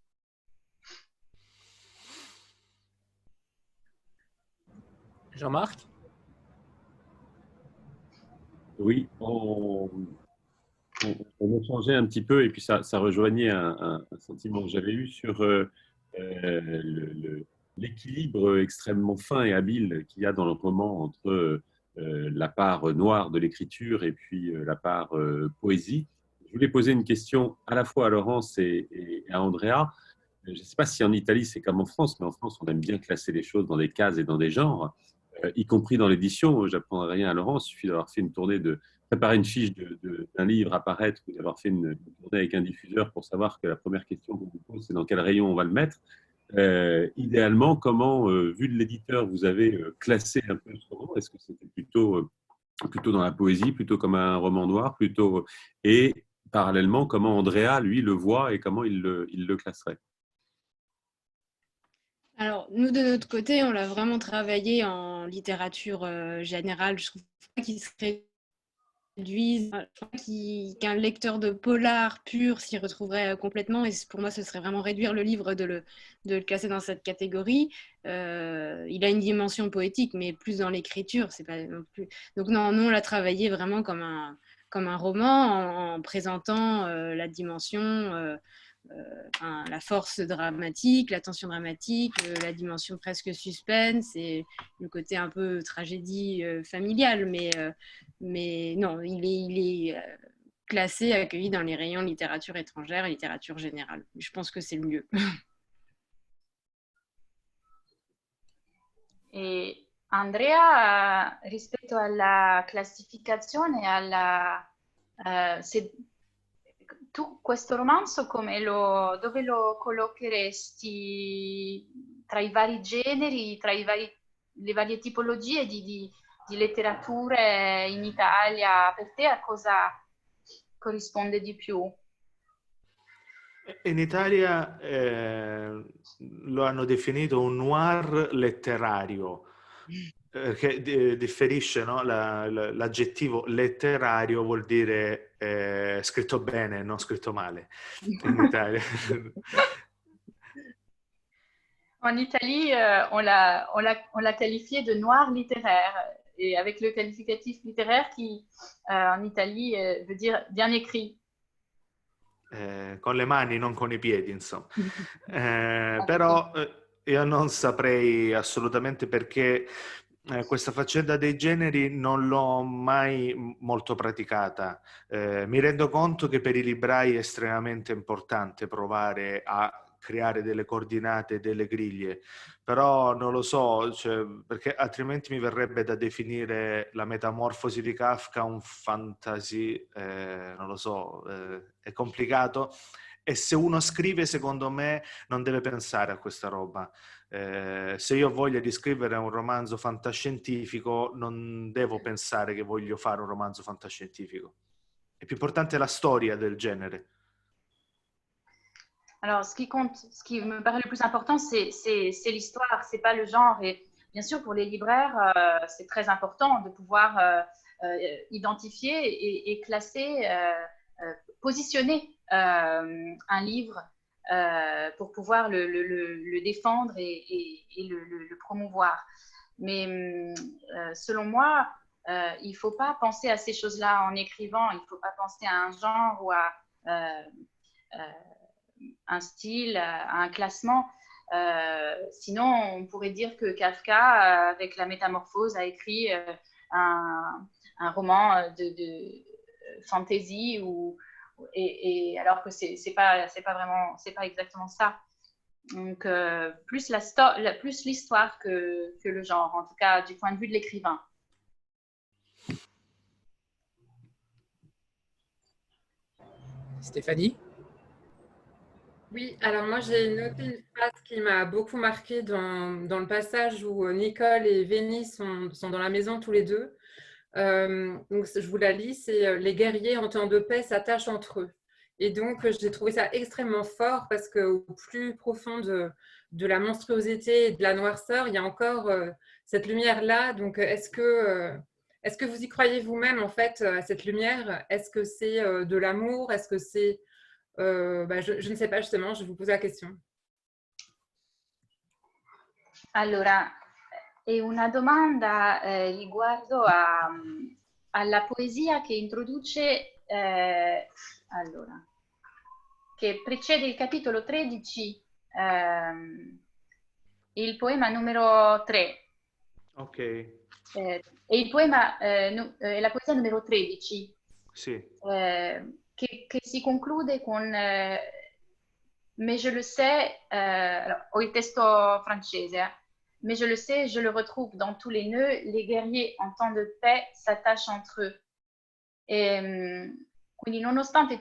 Jean-Marc? Oui, on échangeait un petit peu et puis ça rejoignait un sentiment que j'avais eu sur l'équilibre extrêmement fin et habile qu'il y a dans le roman entre la part noire de l'écriture et puis la part poésie. Je voulais poser une question à la fois à Laurence et à Andrea. Je ne sais pas si en Italie c'est comme en France, mais en France on aime bien classer les choses dans des cases et dans des genres, y compris dans l'édition. J'apprendrai rien à Laurence, il suffit d'avoir fait une tournée préparer une fiche d'un livre à paraître ou d'avoir fait une tournée avec un diffuseur pour savoir que la première question qu'on vous pose, c'est dans quel rayon on va le mettre. Idéalement, comment, vu de l'éditeur, vous avez classé un peu ce roman? Est-ce que c'était plutôt dans la poésie, plutôt comme un roman noir, et parallèlement, comment Andrea, lui, le voit et comment il le classerait? Alors, nous, de notre côté, on l'a vraiment travaillé en littérature générale. Je trouve pas qu'il se réduise. Je crois qu'un lecteur de polar pur s'y retrouverait complètement. Et pour moi, ce serait vraiment réduire le livre de le classer dans cette catégorie. Il a une dimension poétique, mais plus dans l'écriture. C'est pas non plus... Donc, non, nous, on l'a travaillé vraiment comme un roman en présentant la dimension... la force dramatique, la tension dramatique, la dimension presque suspense et le côté un peu tragédie familiale. Mais non, il est classé, accueilli dans les rayons littérature étrangère et littérature générale. Je pense que c'est le mieux. E Andrea, rispetto alla classificazione, tu questo romanzo dove lo collocheresti tra i vari generi, tra le varie tipologie di letterature in Italia? Per te a cosa corrisponde di più? In Italia lo hanno definito un noir letterario, che differisce, no? L'aggettivo letterario vuol dire scritto bene, non scritto male in Italia. En Italie, on l'a qualifié de noir littéraire, et avec le qualificatif littéraire qui, en Italie, veut dire bien écrit. Con le mani, non con i piedi, insomma. Però io non saprei assolutamente perché questa faccenda dei generi non l'ho mai molto praticata. Mi rendo conto che per i librai è estremamente importante provare a creare delle coordinate, delle griglie, però non lo so, cioè, perché altrimenti mi verrebbe da definire la metamorfosi di Kafka un fantasy, non lo so, è complicato. E se uno scrive, secondo me, non deve pensare a questa roba. Se io ho voglia di scrivere un romanzo fantascientifico, non devo pensare che voglio fare un romanzo fantascientifico. È più importante la storia del genere. Alors, ce qui me paraît le plus important, c'est l'histoire, c'est pas le genre. Et bien sûr, pour les libraires, c'est très important de pouvoir identifier et classer, positionner un livre pour pouvoir le défendre et le promouvoir. Mais selon moi, il ne faut pas penser à ces choses-là en écrivant. Il ne faut pas penser à un genre ou à un style, à un classement. Sinon, on pourrait dire que Kafka, avec la Métamorphose, a écrit un roman fantasy et alors que c'est pas exactement ça. Donc plus l'histoire que le genre, en tout cas du point de vue de l'écrivain. Stéphanie? Oui, alors moi j'ai noté une phrase qui m'a beaucoup marquée dans le passage où Nicole et Vénie sont dans la maison tous les deux. Donc je vous la lis, c'est les guerriers en temps de paix s'attachent entre eux. Et donc j'ai trouvé ça extrêmement fort parce qu'au plus profond de la monstruosité et de la noirceur, il y a encore cette lumière-là. Donc est-ce que vous y croyez vous-même en fait à cette lumière? Est-ce que c'est de l'amour? Est-ce que c'est je ne sais pas justement, je vous pose la question. Allora, è una domanda riguardo alla poesia che introduce, allora, che precede il capitolo 13, il poema numero 3. Ok. E il poema, la poesia numero 13. Sì. Che si conclude con mais je le sais, alors, ho il testo francese, mais je le sais, je le retrouve dans tous les nœuds, les guerriers en temps de paix s'attachent entre eux. Quindi nonostante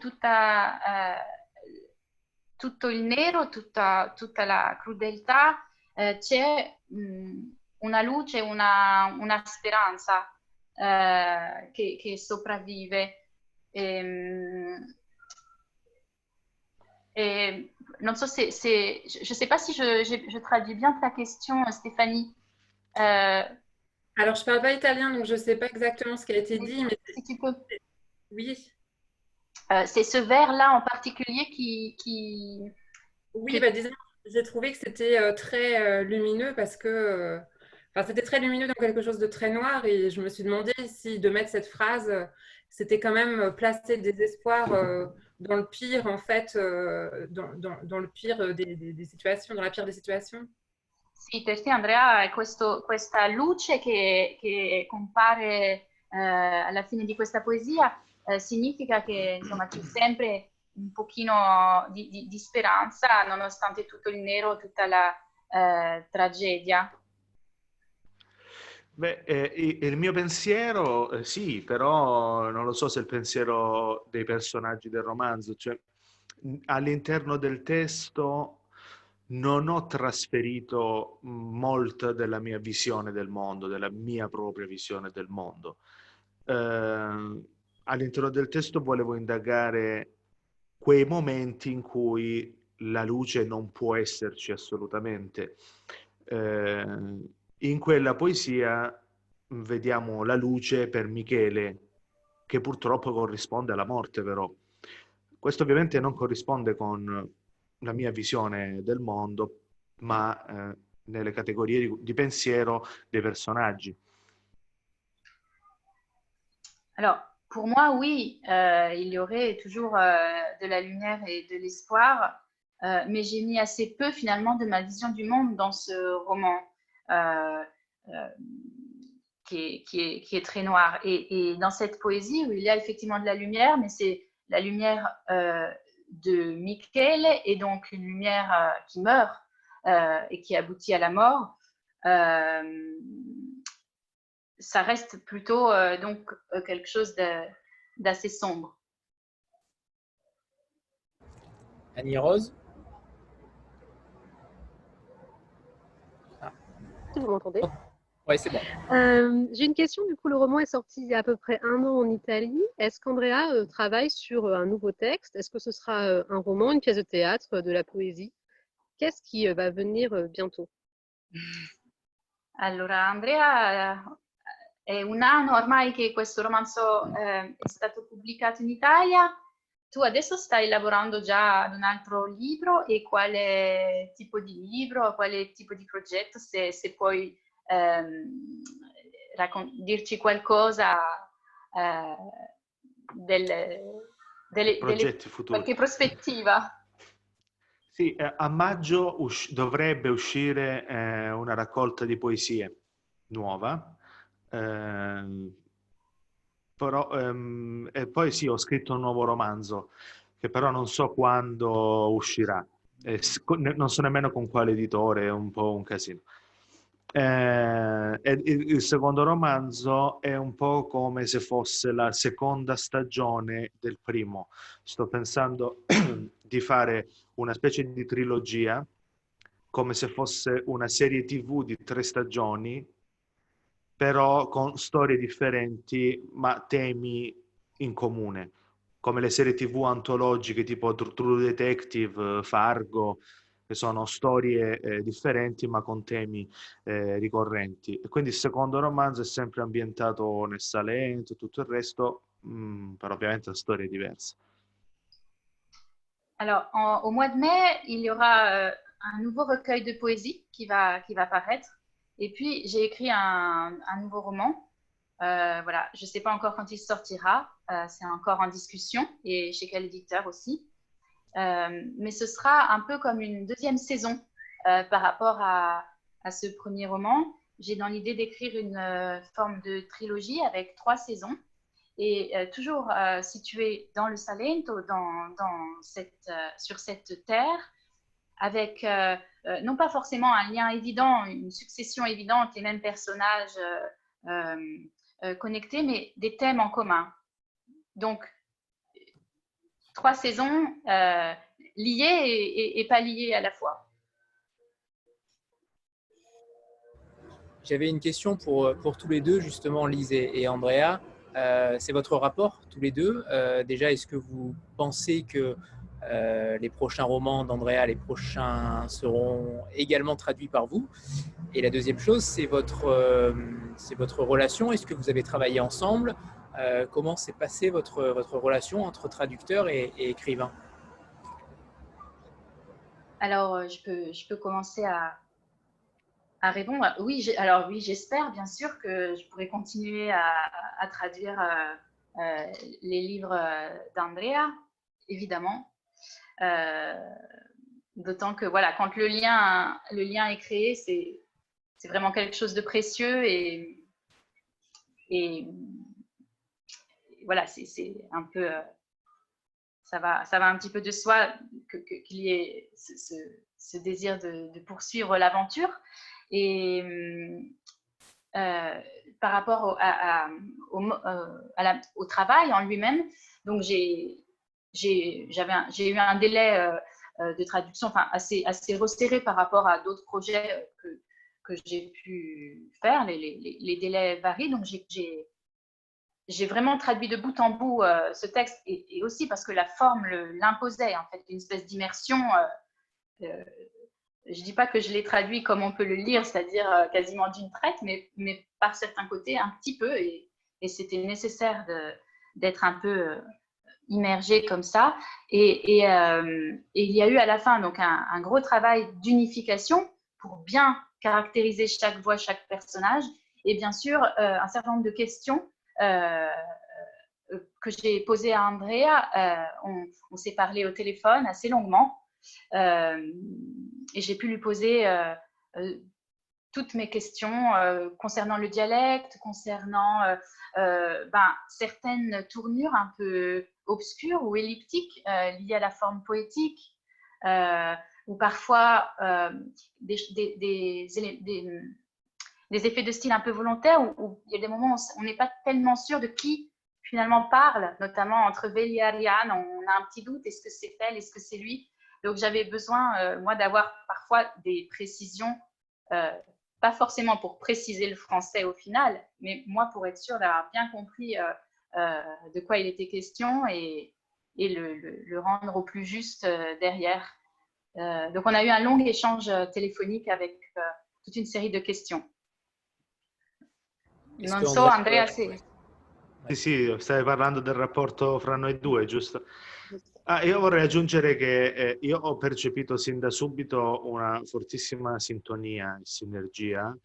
tutto il nero, tutta la crudeltà, c'è una luce, una speranza che sopravvive. Non so je sais pas si je traduis bien ta question, Stéphanie. Alors, je parle pas italien, donc je sais pas exactement ce qui a été dit, mais si tu peux. Oui. C'est ce vers-là en particulier qui... Oui, disons, j'ai trouvé que c'était très lumineux parce que c'était très lumineux dans quelque chose de très noir et je me suis demandé si de mettre cette phrase, c'était quand même placer le désespoir dans le pire, en fait, dans le pire des situations, dans la pire des situations. Sì, per te Andrea, questa luce che compare alla fine di questa poesia significa che insomma c'è sempre un pochino di speranza nonostante tutto il nero, tutta la tragedia. Beh, il mio pensiero, sì, però non lo so se è il pensiero dei personaggi del romanzo, cioè all'interno del testo non ho trasferito molto della mia visione del mondo, della mia propria visione del mondo. All'interno del testo volevo indagare quei momenti in cui la luce non può esserci assolutamente. In quella poesia vediamo la luce per Michele, che purtroppo corrisponde alla morte, però. Questo ovviamente non corrisponde con la mia visione del mondo, ma nelle categorie di pensiero dei personaggi. Alors, pour moi, oui, il y aurait toujours de la lumière et de l'espoir, mais j'ai mis assez peu finalement de ma vision du monde dans ce roman qui est très noir. Et dans cette poésie où il y a effectivement de la lumière, mais c'est la lumière de Michele et donc une lumière qui meurt et qui aboutit à la mort. Ça reste plutôt donc quelque chose d'assez sombre. Annie-Rose? Vous m'entendez? Oui, c'est bon. J'ai une question, du coup, le roman est sorti il y a à peu près 1 an en Italie. Est-ce qu'Andrea travaille sur un nouveau texte? Est-ce que ce sera un roman, une pièce de théâtre, de la poésie? Qu'est-ce qui va venir bientôt? Allora, Andrea, è 1 anno ormai che questo romanzo è stato pubblicato in Italia. Tu adesso stai lavorando già ad un altro libro e quale tipo di libro, quale tipo di progetto, se puoi dirci qualcosa Progetti futuri. Qualche prospettiva? Sì, a maggio dovrebbe uscire una raccolta di poesie nuova. però, e poi sì, ho scritto un nuovo romanzo, che però non so quando uscirà. Non so nemmeno con quale editore, è un po' un casino. E il secondo romanzo è un po' come se fosse la seconda stagione del primo. Sto pensando di fare una specie di trilogia, come se fosse una serie TV di 3 stagioni, però con storie differenti, ma temi in comune, come le serie TV antologiche tipo True Detective, Fargo, che sono storie differenti ma con temi ricorrenti. E quindi il secondo romanzo è sempre ambientato nel Salento, tutto il resto, però ovviamente la storia è diversa. Alors, au mois de mai, il y aura un nouveau recueil de poésie qui va paraître. Et puis, j'ai écrit un nouveau roman. Voilà, je ne sais pas encore quand il sortira. C'est encore en discussion et chez quel éditeur aussi. Mais ce sera un peu comme une deuxième saison par rapport à ce premier roman. J'ai dans l'idée d'écrire une forme de trilogie avec 3 saisons. Et toujours situé dans le Salento, sur cette terre, avec non pas forcément un lien évident, une succession évidente, les mêmes personnages connectés, mais des thèmes en commun. Donc, 3 saisons liées et pas liées à la fois. J'avais une question pour tous les deux, justement, Lise et Andrea. C'est votre rapport, tous les deux. Déjà, est-ce que vous pensez que les prochains romans d'Andrea, les prochains seront également traduits par vous? Et la deuxième chose, c'est votre relation. Est-ce que vous avez travaillé ensemble? Comment s'est passée votre relation entre traducteur et écrivain? Alors, je peux commencer à répondre. Oui, oui, j'espère bien sûr que je pourrai continuer à traduire les livres d'Andrea, évidemment. D'autant que voilà, quand le lien est créé, c'est vraiment quelque chose de précieux et voilà, c'est un peu ça va un petit peu de soi qu'il y ait ce désir de poursuivre l'aventure. Et par rapport au travail en lui-même, donc j'ai eu un délai de traduction assez resserré par rapport à d'autres projets que j'ai pu faire. Les délais varient, donc j'ai vraiment traduit de bout en bout ce texte, et aussi parce que la forme l'imposait, en fait, une espèce d'immersion. Je ne dis pas que je l'ai traduit comme on peut le lire, c'est-à-dire quasiment d'une traite, mais par certains côtés un petit peu, et c'était nécessaire d'être un peu immergé comme ça. Et il y a eu à la fin donc un gros travail d'unification pour bien caractériser chaque voix, chaque personnage, et bien sûr un certain nombre de questions que j'ai posées à Andrea. On s'est parlé au téléphone assez longuement. Et j'ai pu lui poser toutes mes questions concernant le dialecte, concernant certaines tournures un peu obscures ou elliptiques liées à la forme poétique, ou parfois des effets de style un peu volontaires, où il y a des moments où on n'est pas tellement sûr de qui finalement parle, notamment entre Veli et Ariane. On a un petit doute, est-ce que c'est elle, est-ce que c'est lui? Donc, j'avais besoin, moi, d'avoir parfois des précisions, pas forcément pour préciser le français au final, mais moi, pour être sûre d'avoir bien compris de quoi il était question et le rendre au plus juste derrière. Donc, on a eu un long échange téléphonique avec toute une série de questions. Non so, Andrea, se... Sì, stai parlando del rapporto fra noi due, giusto? Io vorrei aggiungere che io ho percepito sin da subito una fortissima sintonia e sinergia,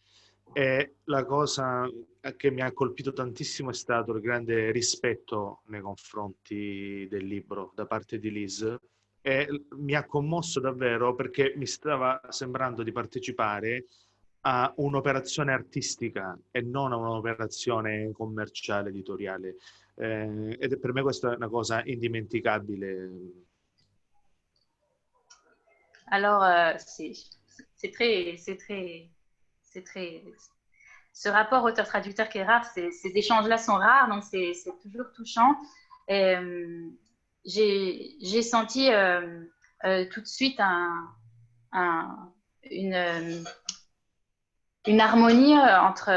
e la cosa che mi ha colpito tantissimo è stato il grande rispetto nei confronti del libro da parte di Lise, e mi ha commosso davvero perché mi stava sembrando di partecipare a un'operazione artistica e non a un'operazione commerciale, editoriale. ed per me questa è una cosa indimenticabile. Alors, ce rapport auteur-traducteur qui est rare, ces échanges-là sont rares, donc c'est toujours touchant. J'ai senti tout de suite une harmonie entre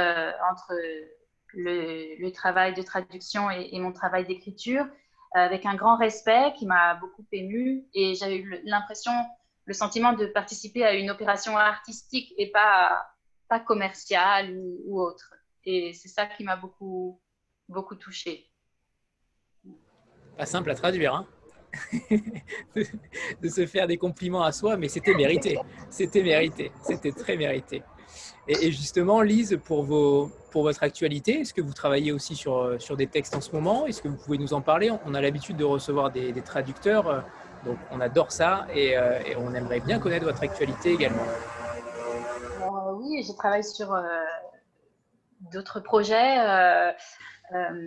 le travail de traduction et mon travail d'écriture, avec un grand respect qui m'a beaucoup émue, et j'avais eu l'impression, le sentiment de participer à une opération artistique et pas commerciale ou autre. Et c'est ça qui m'a beaucoup touchée. Pas simple à traduire, hein. de se faire des compliments à soi, mais c'était mérité. C'était mérité. C'était très mérité. Et justement, Lise, pour votre actualité, est-ce que vous travaillez aussi sur des textes en ce moment? Est-ce que vous pouvez nous en parler? On a l'habitude de recevoir des traducteurs, donc on adore ça, et on aimerait bien connaître votre actualité également. Oui, je travaille sur d'autres projets.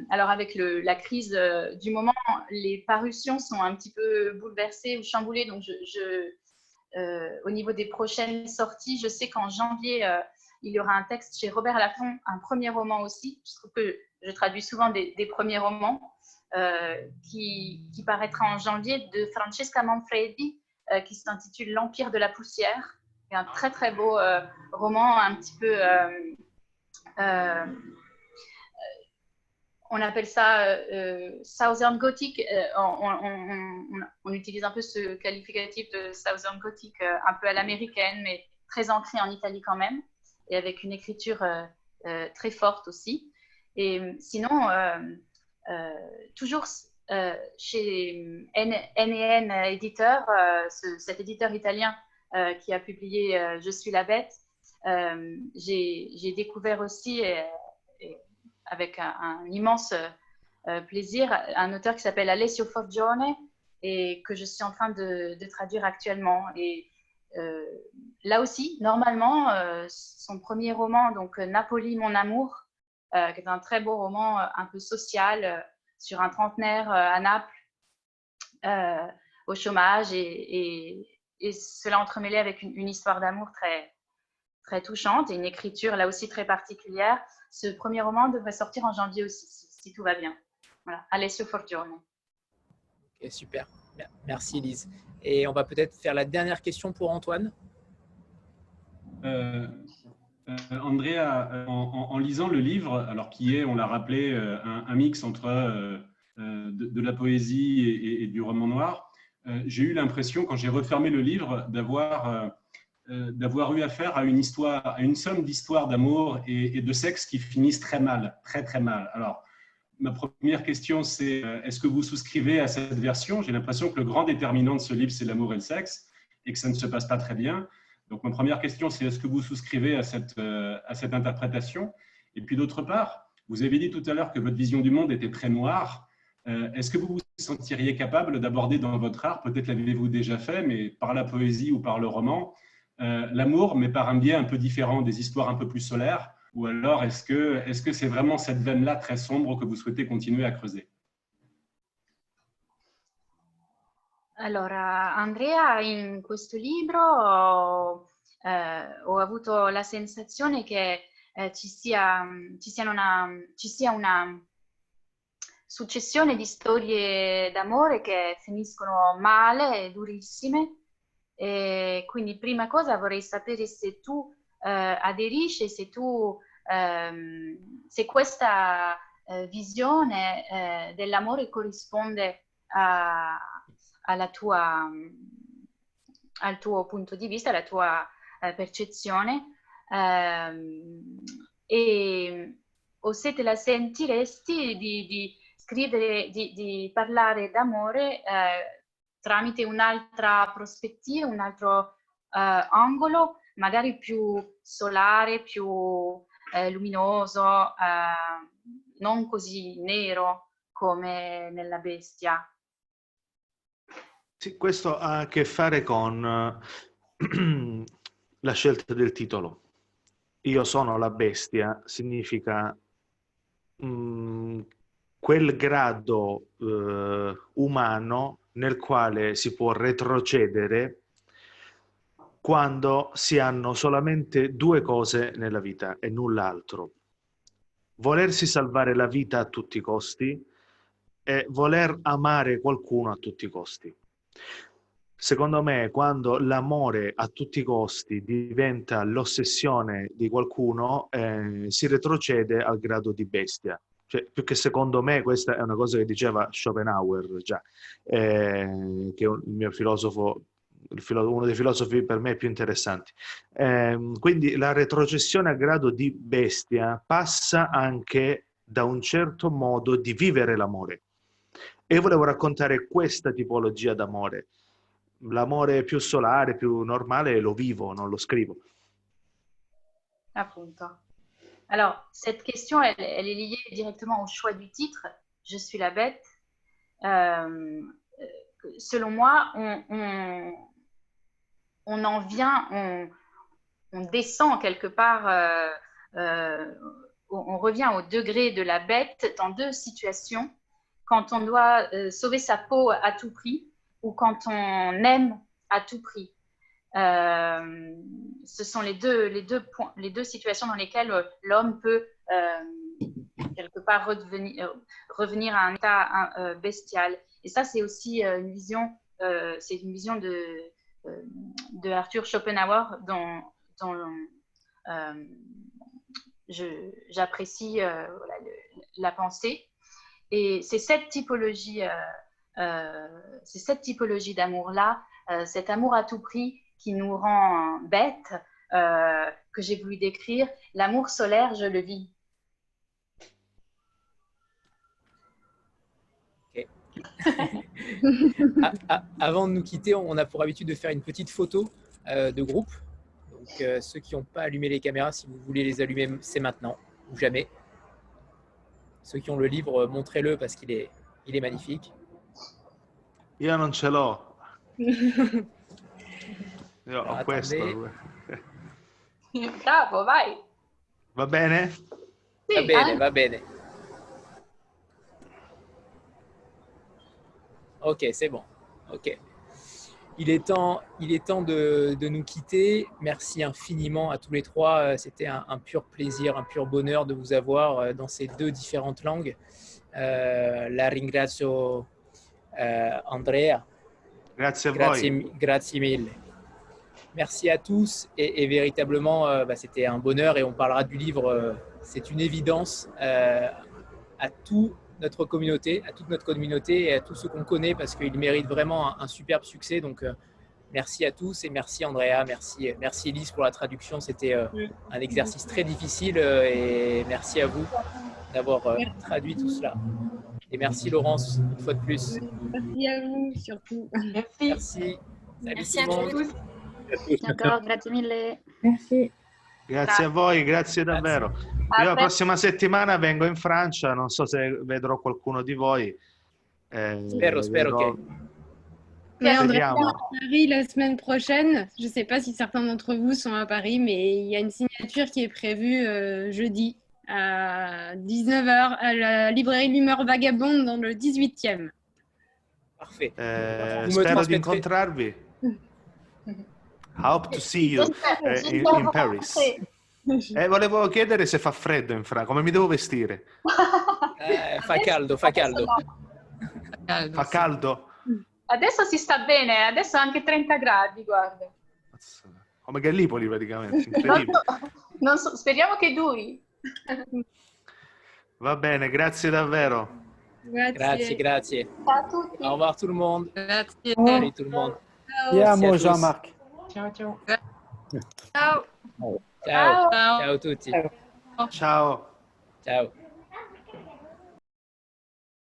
Alors avec la crise du moment, les parutions sont un petit peu bouleversées ou chamboulées. Donc au niveau des prochaines sorties, je sais qu'en janvier, il y aura un texte chez Robert Laffont, un premier roman aussi. Je trouve que je traduis souvent des premiers romans qui paraîtra en janvier, de Francesca Manfredi, qui s'intitule L'Empire de la poussière. C'est un très très beau roman, un petit peu, on appelle ça Southern Gothic. On utilise un peu ce qualificatif de Southern Gothic un peu à l'américaine, mais très ancré en Italie quand même, et avec une écriture très forte aussi. Et sinon, toujours chez N&N éditeur, cet éditeur italien qui a publié Je suis la bête, j'ai découvert aussi, avec un immense plaisir, un auteur qui s'appelle Alessio Forgione et que je suis en train de traduire actuellement. Et là aussi, normalement, son premier roman, donc Napoli, mon amour, qui est un très beau roman un peu social sur un trentenaire à Naples, au chômage, et cela entremêlé avec une histoire d'amour très, très touchante et une écriture là aussi très particulière. Ce premier roman devrait sortir en janvier aussi, si tout va bien. Voilà, Alessio Forgione. Ok, super. Merci Lise. Et on va peut-être faire la dernière question pour Antoine. Andrea, en lisant le livre, alors qui est, on l'a rappelé, un mix entre de la poésie et du roman noir, j'ai eu l'impression, quand j'ai refermé le livre, d'avoir eu affaire à une somme d'histoires d'amour et de sexe qui finissent très mal, très très mal. Alors, ma première question, c'est est-ce que vous souscrivez à cette version? J'ai l'impression que le grand déterminant de ce livre, c'est l'amour et le sexe, et que ça ne se passe pas très bien. Donc, ma première question, c'est est-ce que vous souscrivez à cette interprétation? Et puis, d'autre part, vous avez dit tout à l'heure que votre vision du monde était très noire. Est-ce que vous vous sentiriez capable d'aborder dans votre art, peut-être l'avez-vous déjà fait, mais par la poésie ou par le roman, l'amour, mais par un biais un peu différent, des histoires un peu plus solaires? Ou alors, est-ce que c'est vraiment cette veine-là très sombre que vous souhaitez continuer à creuser? Allora, Andrea, in questo libro ho avuto la sensazione che ci sia una successione di storie d'amore che finiscono male e durissime. E quindi, prima cosa, vorrei sapere se tu aderisci, se questa visione dell'amore corrisponde al tuo punto di vista, alla tua percezione, o se te la sentiresti di scrivere, di parlare d'amore tramite un'altra prospettiva, un altro angolo, magari più solare, più luminoso, non così nero come nella Bestia. Sì, questo ha a che fare con la scelta del titolo. Io sono la bestia significa quel grado umano nel quale si può retrocedere quando si hanno solamente due cose nella vita e null'altro. Volersi salvare la vita a tutti i costi e voler amare qualcuno a tutti i costi. Secondo me, quando l'amore a tutti i costi diventa l'ossessione di qualcuno, si retrocede al grado di bestia. Cioè, più che secondo me, questa è una cosa che diceva Schopenhauer già, che è il mio filosofo, uno dei filosofi per me più interessanti. Quindi la retrocessione al grado di bestia passa anche da un certo modo di vivere l'amore. E io volevo raccontare questa tipologia d'amore. L'amore più solare, più normale, lo vivo, non lo scrivo. Appunto. Alors, cette question, elle est liée directement au choix du titre, Je suis la bête. Selon moi, on en vient, on descend quelque part, on revient au degré de la bête dans deux situations, quand on doit sauver sa peau à tout prix ou quand on aime à tout prix. Ce sont les deux situations dans lesquelles l'homme peut quelque part revenir à un état bestial. Et ça, c'est aussi une vision de Arthur Schopenhauer dont j'apprécie la pensée. Et c'est cette typologie d'amour-là, cet amour à tout prix qui nous rend bêtes, que j'ai voulu décrire. L'amour solaire, je le vis. Okay. Avant de nous quitter, on a pour habitude de faire une petite photo de groupe. Donc, ceux qui n'ont pas allumé les caméras, si vous voulez les allumer, c'est maintenant ou jamais. Ceux qui ont le livre, montrez-le parce qu'il est magnifique. Io non ce l'ho. Io ho Attendez. questo. Bravo, vai. Va bene? Sì, Va bene, va bene. Ok, c'est bon. Ok. Il est temps de nous quitter. Merci infiniment à tous les trois. C'était un pur plaisir, un pur bonheur de vous avoir dans ces deux différentes langues. La ringrazio Andrea. Grazie a voi. Grazie mille. Merci à tous et véritablement c'était un bonheur et on parlera du livre, c'est une évidence à toute notre communauté et à tous ceux qu'on connaît parce qu'il mérite vraiment un superbe succès. Donc merci à tous et merci Andrea, merci Elise pour la traduction. C'était un exercice très difficile et merci à vous d'avoir traduit tout cela. Et merci Laurence une fois de plus. Merci à vous surtout. Merci. Salut Merci tout le à monde. tous. D'accord, grazie mille. Merci. Grazie a voi, grazie davvero. Io la prossima settimana vengo in Francia, non so se vedrò qualcuno di voi. Spero che... Mais Andrea Vediamo. à Paris la semaine prochaine. Je ne sais pas si certains d'entre vous sont à Paris, mais il y a une signature qui est prévue jeudi à 19h à la librairie L'Humeur Vagabonde dans le 18e. Parfait. Spero di trasmetterete- incontrarvi. I hope to see you in Paris. Volevo chiedere se fa freddo in Francia, come mi devo vestire? Fa caldo, fa caldo. Fa caldo? Adesso si sta bene, adesso anche 30 gradi, guarda. Come Gallipoli praticamente, incredibile. Non so, speriamo che duri. Va bene, grazie davvero. Grazie. Ciao a tutti. Au revoir tout le monde. Grazie. Salut tout le monde. Ciao. Merci à Andiamo tous. Jean-Marc. Ciao, ciao. Ciao. Ciao. Ciao a tutti. Ciao. Ciao.